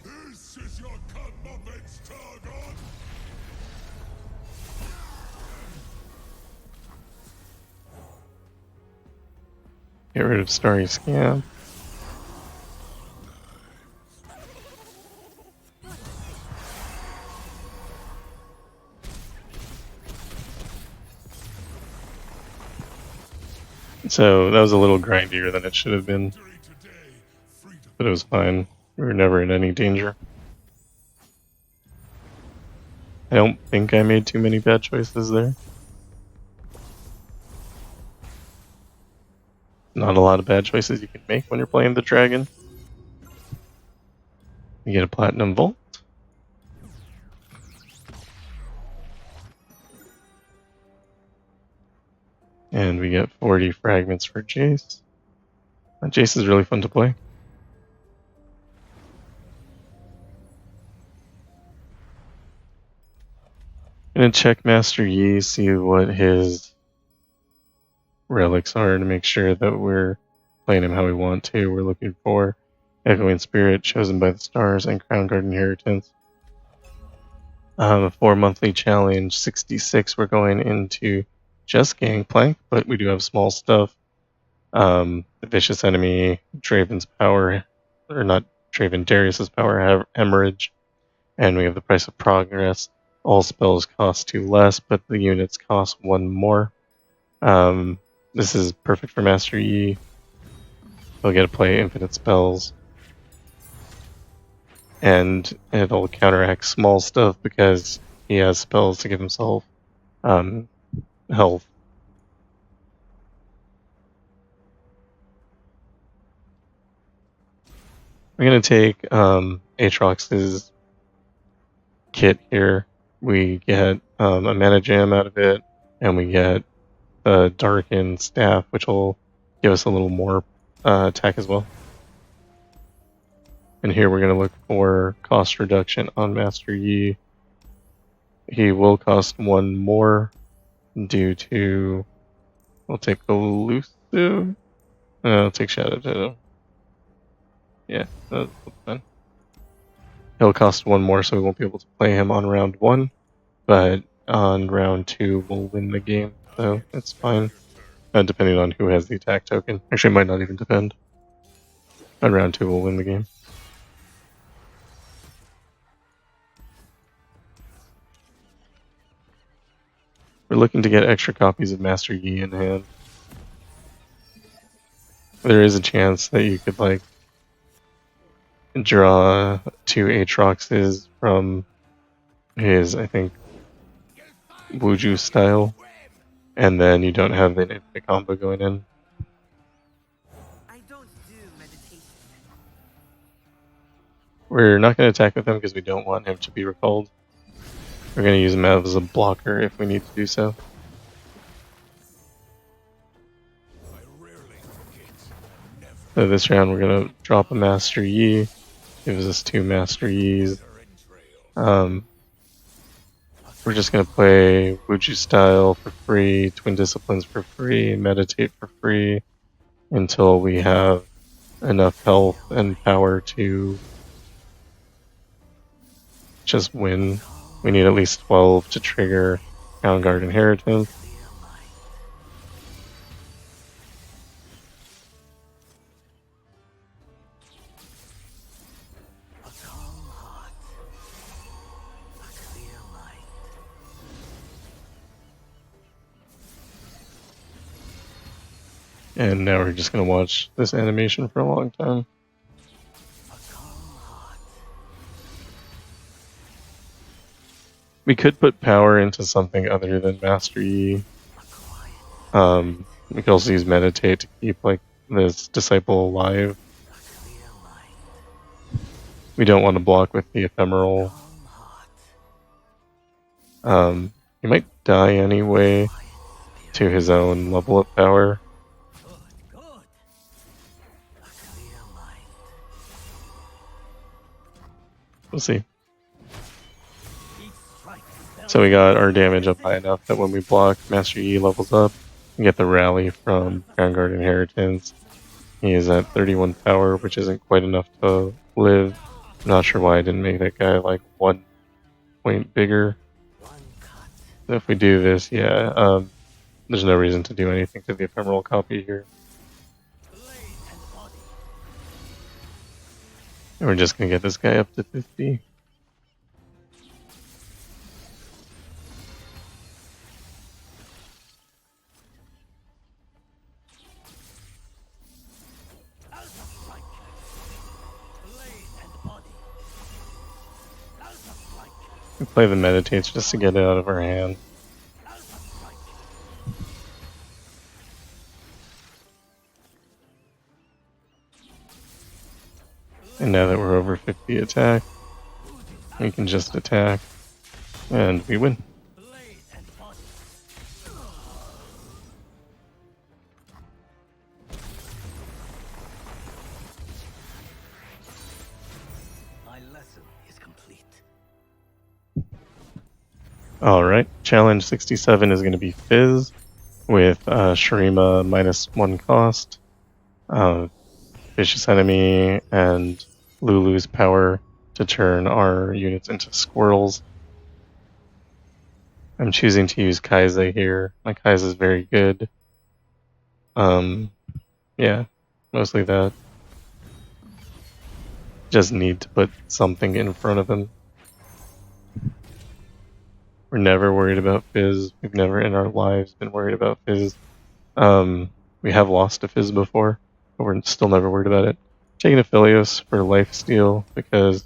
This is your comeuppance, Targon! Get rid of Starry Scamp. So that was a little grindier than it should have been, but it was fine. We were never in any danger. I don't think I made too many bad choices there. Not a lot of bad choices you can make when you're playing the dragon. You get a Platinum Vault. And we get 40 fragments for Jace. Jace is really fun to play. Gonna check Master Yi, see what his relics are to make sure that we're playing him how we want to. We're looking for Echoing Spirit, Chosen by the Stars, and Crown Guard Inheritance. A 4-monthly challenge, 66. We're going into just Gangplank, but we do have small stuff. The Vicious Enemy, Draven's Power, or not Draven, Darius's Power, Hemorrhage, and we have the Price of Progress. All spells cost 2 less, but the units cost 1 more. This is perfect for Master Yi. He'll get to play infinite spells. And it'll counteract small stuff because he has spells to give himself health. I'm going to take Aatrox's kit here. We get a mana gem out of it, and we get a Darkened Staff, which will give us a little more attack as well. And here we're going to look for cost reduction on Master Yi. He will cost 1 more due to... We'll take Elusive. I'll take Shadow Tattoo. Yeah, that's fine. He'll cost 1 more, so we won't be able to play him on round 1. But on round 2, we'll win the game, so it's fine. Depending on who has the attack token. Actually, it might not even depend. On round 2, we'll win the game. We're looking to get extra copies of Master Yi in hand. There is a chance that you could, like, draw 2 Aatroxes from his, I think, Wuju style, and then you don't have an infinite combo going in. I don't do meditation. We're not going to attack with him because we don't want him to be recalled. We're going to use him as a blocker if we need to do so. So this round we're going to drop a Master Yi. Gives us 2 Master Yis. we're just gonna play Wuju style for free, Twin Disciplines for free, Meditate for free, until we have enough health and power to just win. We need at least 12 to trigger Crown Guard Inheritance. And now we're just gonna watch this animation for a long time. We could put power into something other than Master Yi. We could also use Meditate to keep like this Disciple alive. We don't want to block with the Ephemeral. He might die anyway to his own level up power. We'll see. So we got our damage up high enough that when we block, Master Yi levels up. We get the rally from Crown Guard Inheritance. He is at 31 power, which isn't quite enough to live. I'm not sure why I didn't make that guy like 1 point bigger. So if we do this, yeah, there's no reason to do anything to the Ephemeral copy here. And we're just gonna get this guy up to 50. We play the Meditates just to get it out of our hand. And now that we're over 50 attack, we can just attack, and we win. My lesson is complete. Alright, challenge 67 is going to be Fizz with Shurima -1 cost, Vicious Enemy, and Lulu's power to turn our units into squirrels. I'm choosing to use Kai'Sa here. My Kai'Sa is very good. Yeah, mostly that. Just need to put something in front of him. We're never worried about Fizz. We've never in our lives been worried about Fizz. We have lost to Fizz before, but we're still never worried about it. Taking a Philios for lifesteal because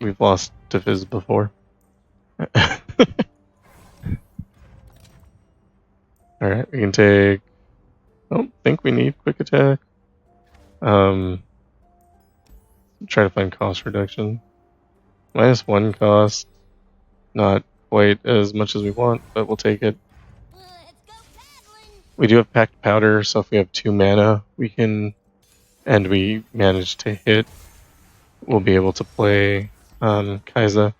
we've lost to Fizz before. Alright, we can take... I don't think we need quick attack. Try to find cost reduction. -1 cost. Not quite as much as we want, but we'll take it. Let's go paddling. We do have packed powder, so if we have 2 mana, we can... and we manage to hit, we'll be able to play Kai'Sa.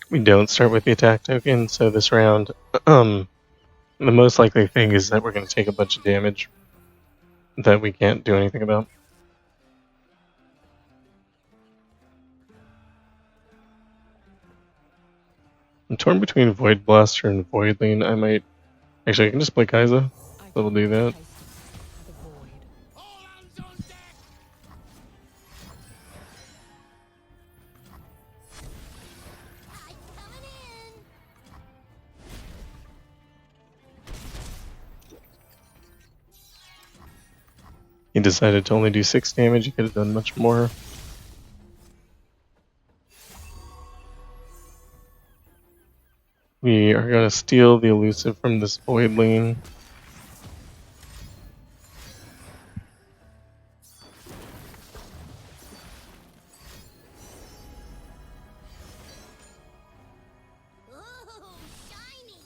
We don't start with the attack token, so this round, the most likely thing is that we're going to take a bunch of damage that we can't do anything about. I'm torn between Void Blaster and Voidling. I might... Actually, I can just play Kai'Sa, so we'll do that. All hands on deck! I'm coming in. He decided to only do 6 damage, he could have done much more. We are going to steal the elusive from this Voidling. Ooh, shiny.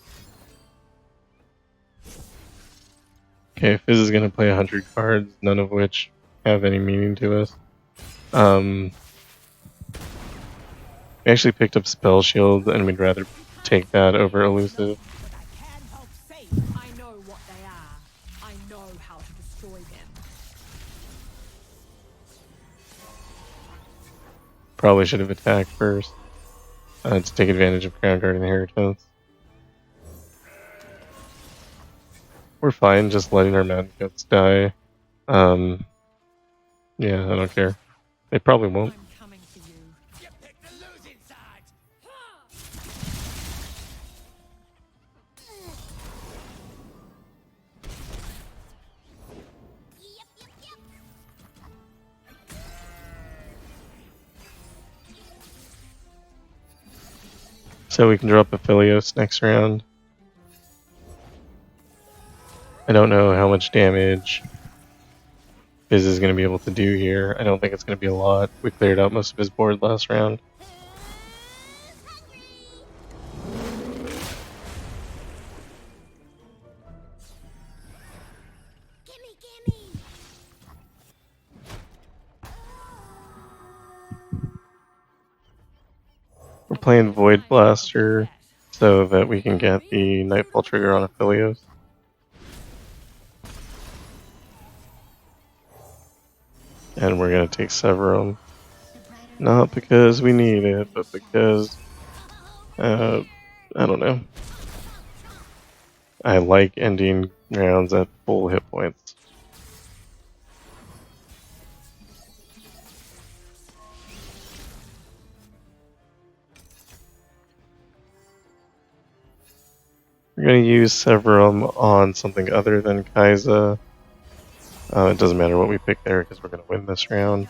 Okay, Fizz is going to play 100 cards, none of which have any meaning to us. We actually picked up Spell Shield, and we'd rather take that over Elusive. But I can help save. I know what they are. I know how to destroy them. Probably should have attacked first to take advantage of Crown Guard Inheritance. We're fine just letting our Mountain Goats die. Yeah, I don't care. They probably won't. I'm coming for you. You picked the losing side. Yep, yep, yep. So we can drop Aphelios next round. I don't know how much damage Fizz is going to be able to do here. I don't think it's going to be a lot. We cleared out most of his board last round. Gimme, gimme. We're playing Void Blaster so that we can get the Nightfall trigger on Aphelios. And we're going to take Severum. Not because we need it, but because, I don't know. I like ending rounds at full hit points. We're going to use Severum on something other than Kai'Sa. It doesn't matter what we pick there because we're going to win this round.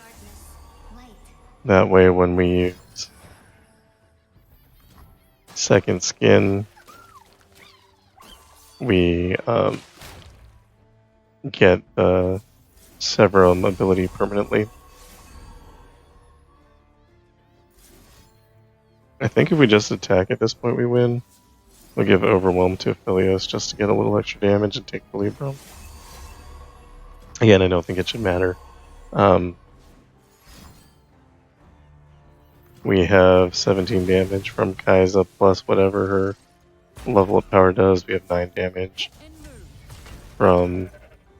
That way when we use Second Skin, we get the Severum ability permanently. I think if we just attack at this point we win. We'll give Overwhelm to Aphelios just to get a little extra damage and take the Libram. Again, I don't think it should matter. We have 17 damage from Kai'Sa plus whatever her level of power does. We have 9 damage from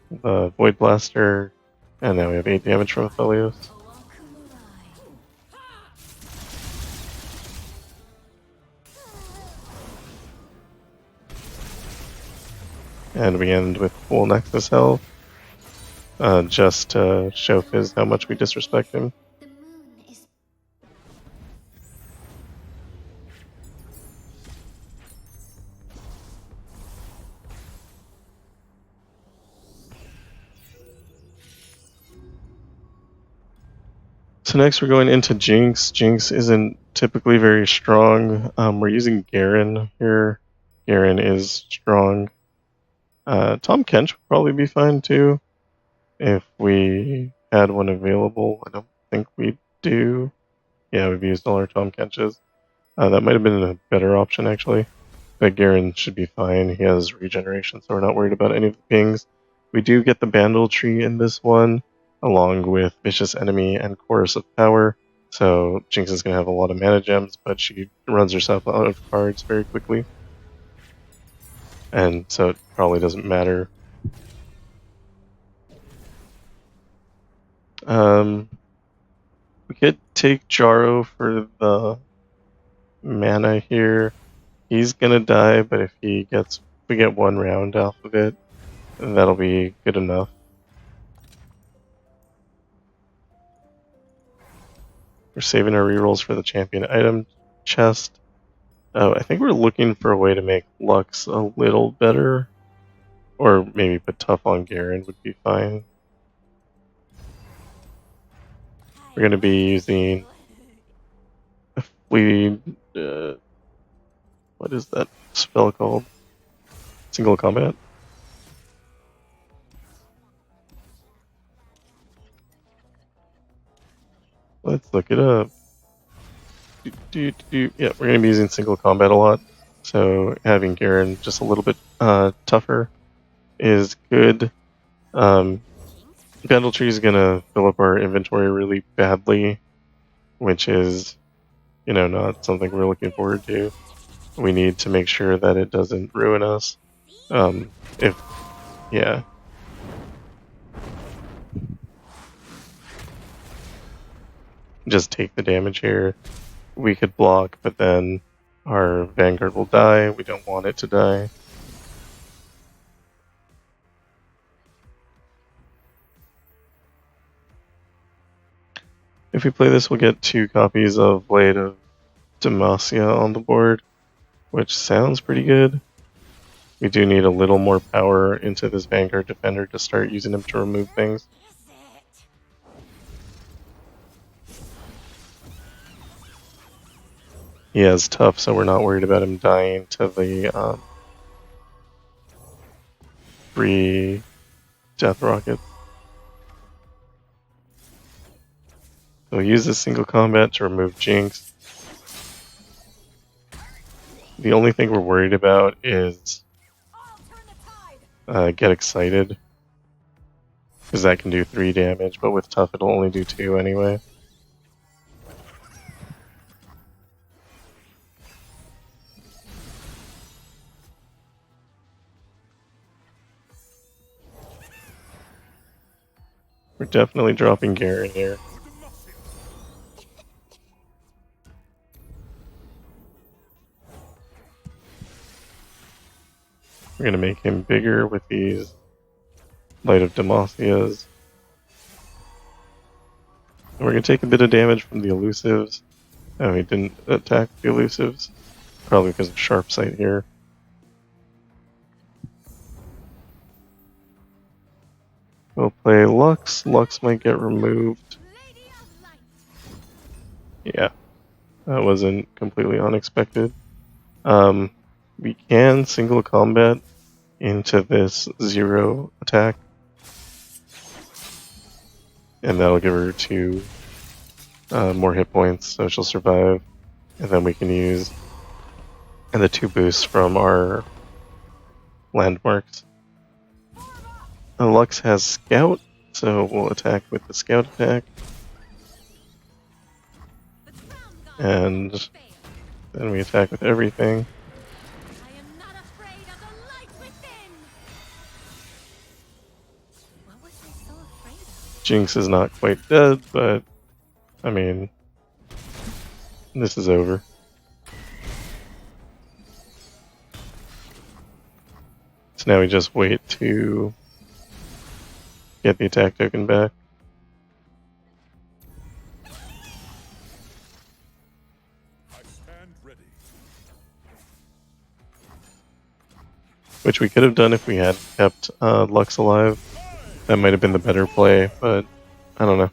the Void Blaster, and now we have 8 damage from Aphelios. And we end with full Nexus health, just to show Fizz how much we disrespect him. The moon is So next we're going into Jinx. Jinx isn't typically very strong. We're using Garen here. Garen is strong. Tom Kench would probably be fine too if we had one available. I don't think we do. Yeah, we've used all our Tom Kenches. That might have been a better option actually. But Garen should be fine. He has regeneration, so we're not worried about any of the pings. We do get the Bandle tree in this one, along with Vicious Enemy and Chorus of Power. So Jinx is going to have a lot of mana gems, but she runs herself out of cards very quickly. And so it probably doesn't matter. We could take Jaro for the mana here. He's gonna die, but if we get one round off of it, that'll be good enough. We're saving our rerolls for the champion item chest. Oh, I think we're looking for a way to make Lux a little better. Or maybe put tough on Garen would be fine. We're going to be using... what is that spell called? Single combat? Let's look it up. Yeah, we're going to be using single combat a lot. So having Garen just a little bit tougher is good. Battle Tree is gonna fill up our inventory really badly, which is, not something we're looking forward to. We need to make sure that it doesn't ruin us. If, yeah. Just take the damage here. We could block, but then our Vanguard will die. We don't want it to die. If we play this, we'll get 2 copies of Blade of Demacia on the board, which sounds pretty good. We do need a little more power into this Vanguard Defender to start using him to remove things. He has tough, so we're not worried about him dying to the free death rocket. So we'll use this single combat to remove Jinx. The only thing we're worried about is get excited, because that can do 3 damage, but with tough it'll only do 2 anyway. We're definitely dropping Garen here. We're going to make him bigger with these Light of Demacias. And we're going to take a bit of damage from the elusives. Oh, he didn't attack the elusives. Probably because of sharp sight here. We'll play Lux. Lux might get removed. Yeah, that wasn't completely unexpected. We can single combat into this 0 attack. And that'll give her 2 more hit points, so she'll survive. And then we can use the 2 boosts from our landmarks. Lux has Scout, so we'll attack with the Scout attack. And then we attack with everything. I am not afraid of the light within. What was I so afraid of? Jinx is not quite dead, but I mean, this is over. So now we just wait to get the attack token back. I stand ready. Which we could have done if we had kept Lux alive. That might have been the better play, but I don't know.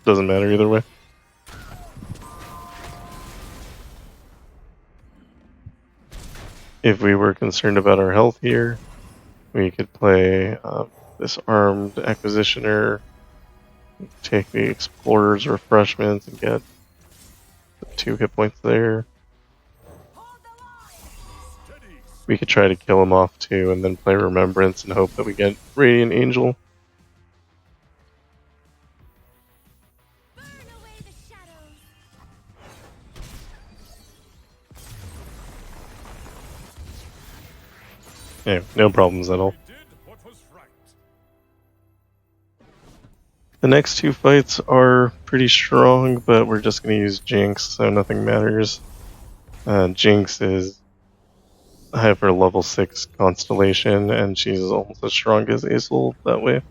Doesn't matter either way. If we were concerned about our health here, we could play this Armed Acquisitioner, take the Explorer's Refreshments and get 2 hit points there. We could try to kill him off too, and then play Remembrance and hope that we get Radiant Angel. Burn away the shadows. Yeah, no problems at all. We did what was right. The next 2 fights are pretty strong, but we're just going to use Jinx, so nothing matters. Jinx is I have her level 6 Constellation, and she's almost as strong as Aesol that way.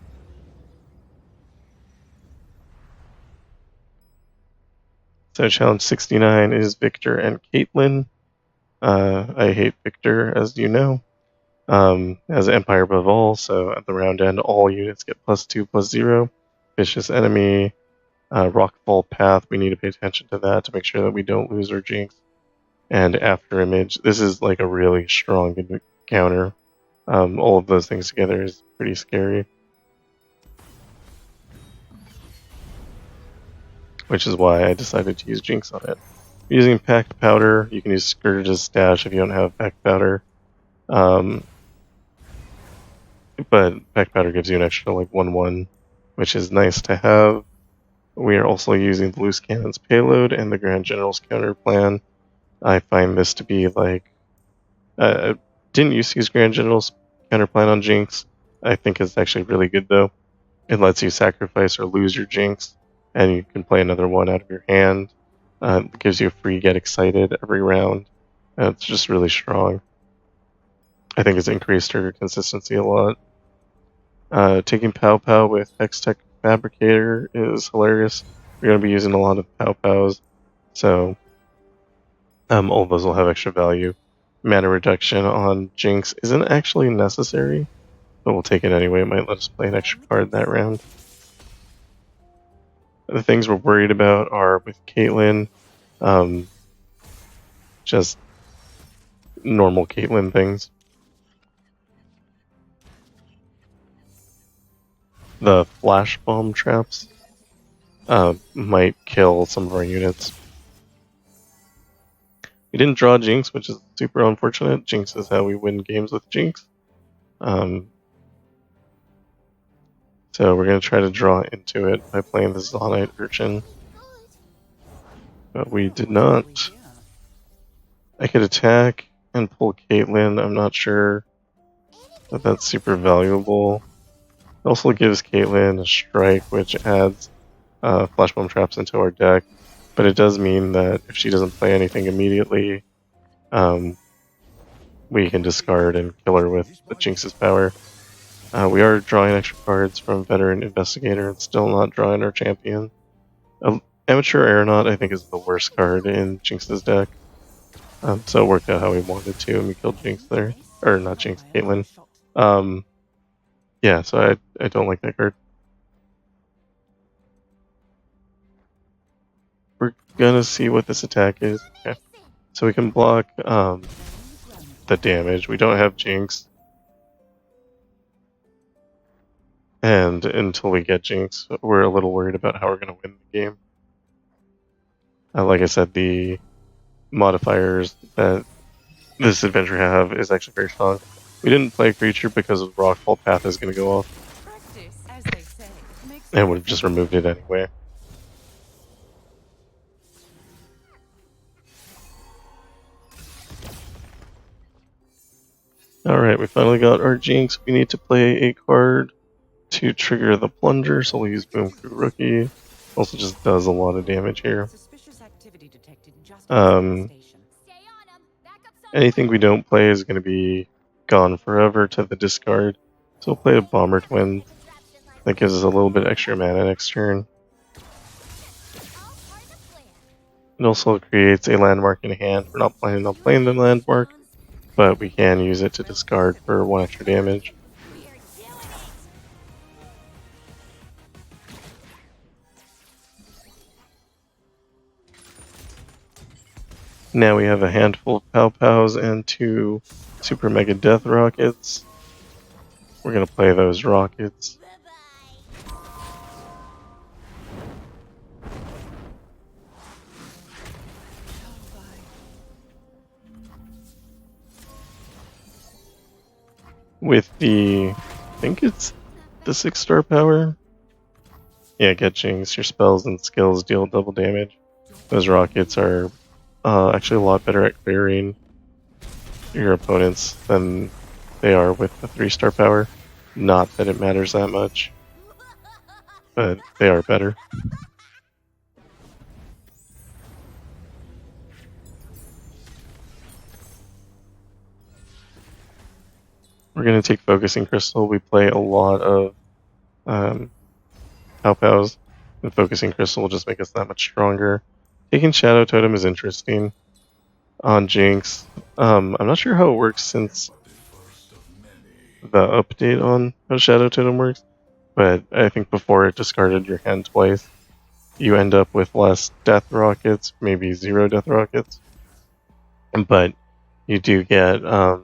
So challenge 69 is Viktor and Caitlyn. I hate Viktor, as you know. As Empire above all, so at the round end, all units get +2/+0. Vicious enemy, Rockfall Path, we need to pay attention to that to make sure that we don't lose our Jinx. And After Image, this is like a really strong counter. All of those things together is pretty scary. Which is why I decided to use Jinx on it. Using Packed Powder, you can use Scourge's Stash if you don't have Packed Powder. But Packed Powder gives you an extra like 1/1 which is nice to have. We are also using the Loose Cannon's payload and the Grand General's counter plan. I find this to be like... didn't used to use Grand General's counter plan on Jinx. I think it's actually really good though. It lets you sacrifice or lose your Jinx, and you can play another one out of your hand. It gives you a free get excited every round. It's just really strong. I think it's increased her consistency a lot. Taking Pow Pow with Hextech Fabricator is hilarious. We're going to be using a lot of Pow Pows, so all of those will have extra value. Mana reduction on Jinx isn't actually necessary, but we'll take it anyway. It might let us play an extra card that round. The things we're worried about are with Caitlyn, just normal Caitlyn things. The flash bomb traps might kill some of our units. We didn't draw Jinx, which is super unfortunate. Jinx is how we win games with Jinx. So we're going to try to draw into it by playing the Zonite Urchin. But we did not. I could attack and pull Caitlyn. I'm not sure that that's super valuable. It also gives Caitlyn a strike, which adds flash bomb traps into our deck. But it does mean that if she doesn't play anything immediately, we can discard and kill her with the Jinx's power. We are drawing extra cards from Veteran Investigator and still not drawing our champion. Amateur Aeronaut, I think, is the worst card in Jinx's deck. So it worked out how we wanted to, and we killed Jinx there. Or not Jinx, Caitlyn. Yeah, so I don't like that card. We're gonna see what this attack is. Okay. So we can block the damage. We don't have Jinx. And until we get Jinx, we're a little worried about how we're going to win the game. Like I said, the modifiers that this adventure have is actually very strong. We didn't play a creature because of Rockfall Path is going to go off. Practice, as they say, makes And we've just removed it anyway. Alright, we finally got our Jinx. We need to play a card to trigger the plunger, so we'll use Boom Crew Rookie. Also just does a lot of damage here. Suspicious activity detected just outside the station. Stay on 'em. Back up some Anything we don't play is going to be gone forever to the discard. So we'll play a Bomber Twin. That gives us a little bit extra mana next turn. It also creates a landmark in hand. We're not planning on playing the landmark, but we can use it to discard for 1 extra damage. Now we have a handful of Pow Pows and 2 Super Mega Death Rockets. We're going to play those rockets. With the, I think it's the 6-star power. Yeah, get Jinx. Your spells and skills deal double damage. Those rockets are actually a lot better at clearing your opponents than they are with the 3-star power. Not that it matters that much, but they are better. We're going to take Focusing Crystal. We play a lot of Pow Pows, and Focusing Crystal will just make us that much stronger. Taking Shadow Totem is interesting on Jinx. I'm not sure how it works since the update on how Shadow Totem works, but I think before it discarded your hand twice, you end up with less Death Rockets, maybe 0 Death Rockets, but you do get a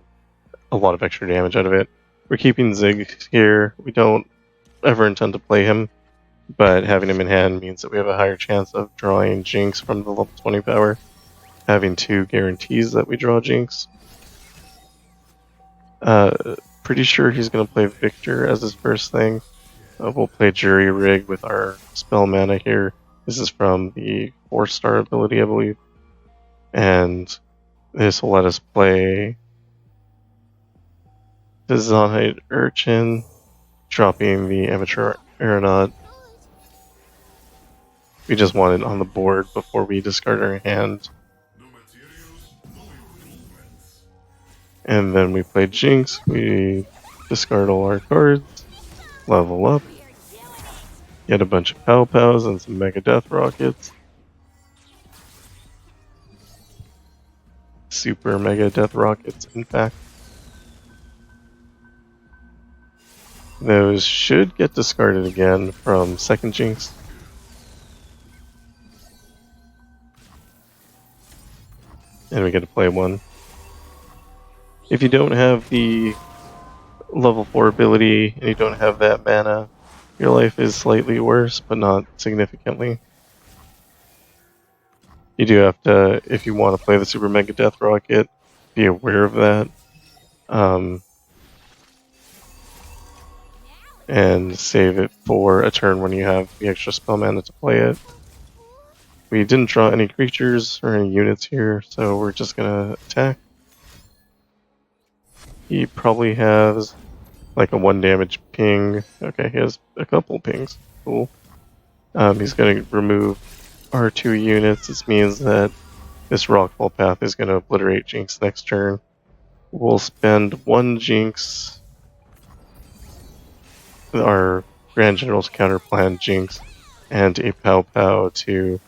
lot of extra damage out of it. We're keeping Zig here. We don't ever intend to play him, but having him in hand means that we have a higher chance of drawing Jinx from the level 20 power. Having 2 guarantees that we draw Jinx. Pretty sure he's going to play Viktor as his first thing. We'll play Jury Rig with our spell mana here. This is from the 4-star ability, I believe. And this will let us play Designate Urchin, dropping the Amateur Aeronaut. We just want it on the board before we discard our hand. And then we play Jinx, we discard all our cards, level up, get a bunch of Pow Pows and some Mega Death Rockets. Super Mega Death Rockets, in fact. Those should get discarded again from second Jinx. And we get to play one. If you don't have the level 4 ability and you don't have that mana, your life is slightly worse, but not significantly. You do have to, if you want to play the Super Mega Death Rocket, be aware of that. And save it for a turn when you have the extra spell mana to play it. We didn't draw any creatures or any units here, so we're just gonna attack. He probably has like a 1 damage ping. Okay, he has a couple pings. Cool. He's gonna remove our 2 units. This means that this Rockfall Path is gonna obliterate Jinx next turn. We'll spend 1 Jinx. Our Grand General's counterplan Jinx and a Pow Pow to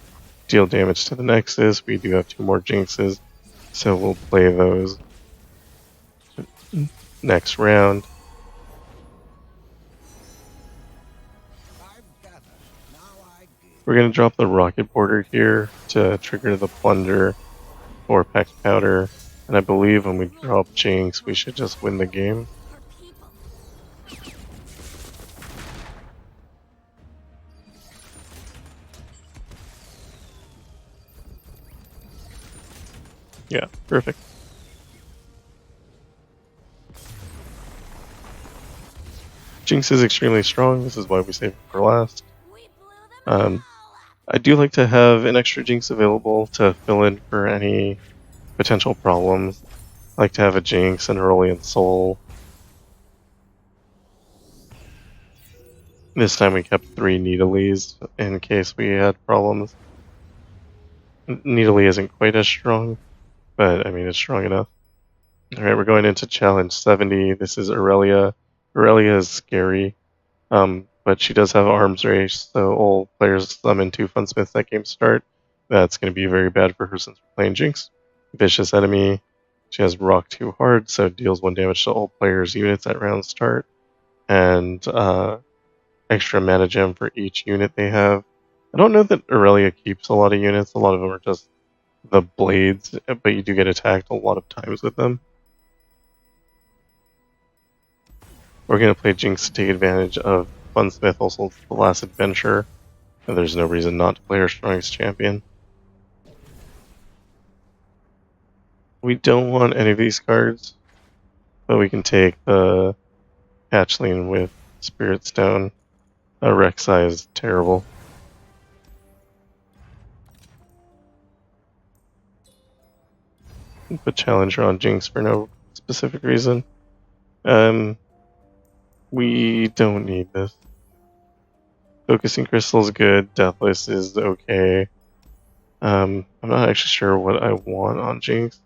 deal damage to the Nexus. We do have 2 more Jinxes, so we'll play those next round. We're going to drop the Rocket Border here to trigger the Plunder for Packed Powder, and I believe when we drop Jinx, we should just win the game. Yeah, perfect. Jinx is extremely strong, this is why we saved it for last. I do like to have an extra Jinx available to fill in for any potential problems. I like to have a Jinx, an Aurelion Soul. This time we kept 3 Needlies in case we had problems. Needly isn't quite as strong, but I mean it's strong enough. Alright, we're going into challenge 70. This is Irelia. Irelia is scary, but she does have arms race, so all players summon 2 Funsmiths at game start. That's going to be very bad for her since we're playing Jinx. Vicious enemy. She has Rock Too Hard, so deals 1 damage to all players' units at round start. And extra mana gem for each unit they have. I don't know that Aurelia keeps a lot of units. A lot of them are just the blades, but you do get attacked a lot of times with them. We're going to play Jinx to take advantage of Funsmith, also the last adventure. And there's no reason not to play our strongest champion. We don't want any of these cards, but we can take the Hatchling with Spirit Stone. Rek'Sai is terrible. Put Challenger on Jinx for no specific reason. We don't need this. Focusing Crystal is good. Deathless is okay. I'm not actually sure what I want on Jinx.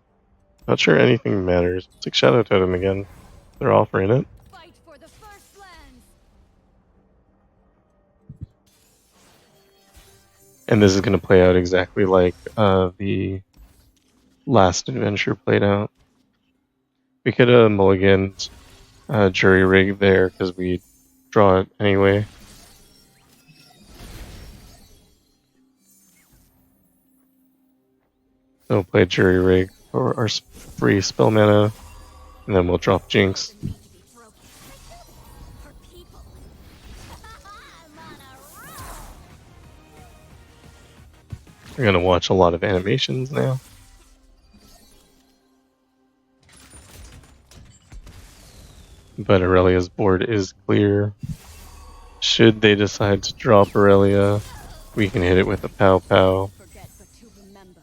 Not sure anything matters. Let's take Shadow Totem again. They're offering it. Fight for the first lands. And this is going to play out exactly like the last adventure played out. We could have mulliganed Jury Rig there because we draw it anyway. So we'll play Jury Rig for our free spell mana, and then we'll drop Jinx. We're going to watch a lot of animations now. But Aurelia's board is clear. should they decide to drop Aurelia, we can hit it with a pow pow. Forget but to remember.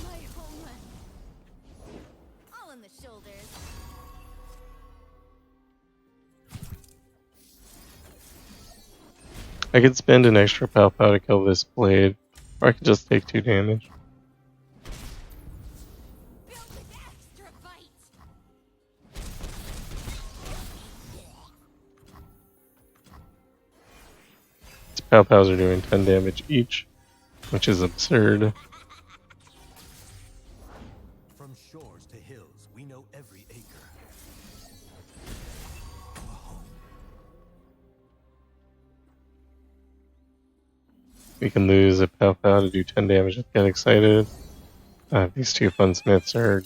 My homeland. All in the shoulders. I could spend an extra pow pow to kill this blade, or I could just take 2 damage. Built with extra bite. These pow pows are doing 10 damage each, which is absurd. From shores to hills, we know every acre. We can lose a pow pow to do 10 damage and get excited. These 2 fun smiths are,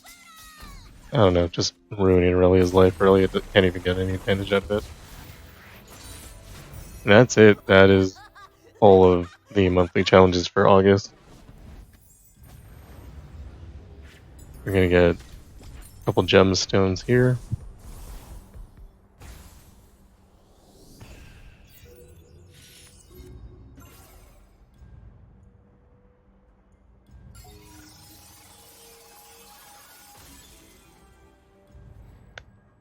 I don't know, just ruining Aurelia's life. Aurelia can't even get any advantage out of it. And that's it. That is all of the monthly challenges for August. We're gonna get a couple gemstones here.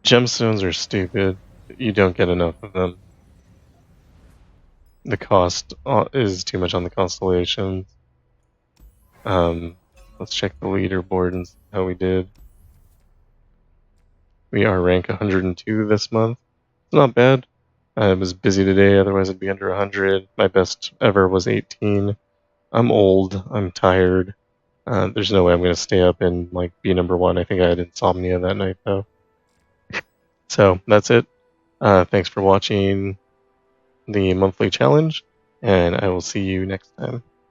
Gemstones are stupid. You don't get enough of them. The cost is too much on the constellations. Let's check the leaderboard and see how we did. We are rank 102 this month. It's not bad. I was busy today, otherwise I'd be under 100. My best ever was 18. I'm old. I'm tired. There's no way I'm gonna stay up and like be number 1. I think I had insomnia that night though. So that's it. Thanks for watching the monthly challenge, and I will see you next time.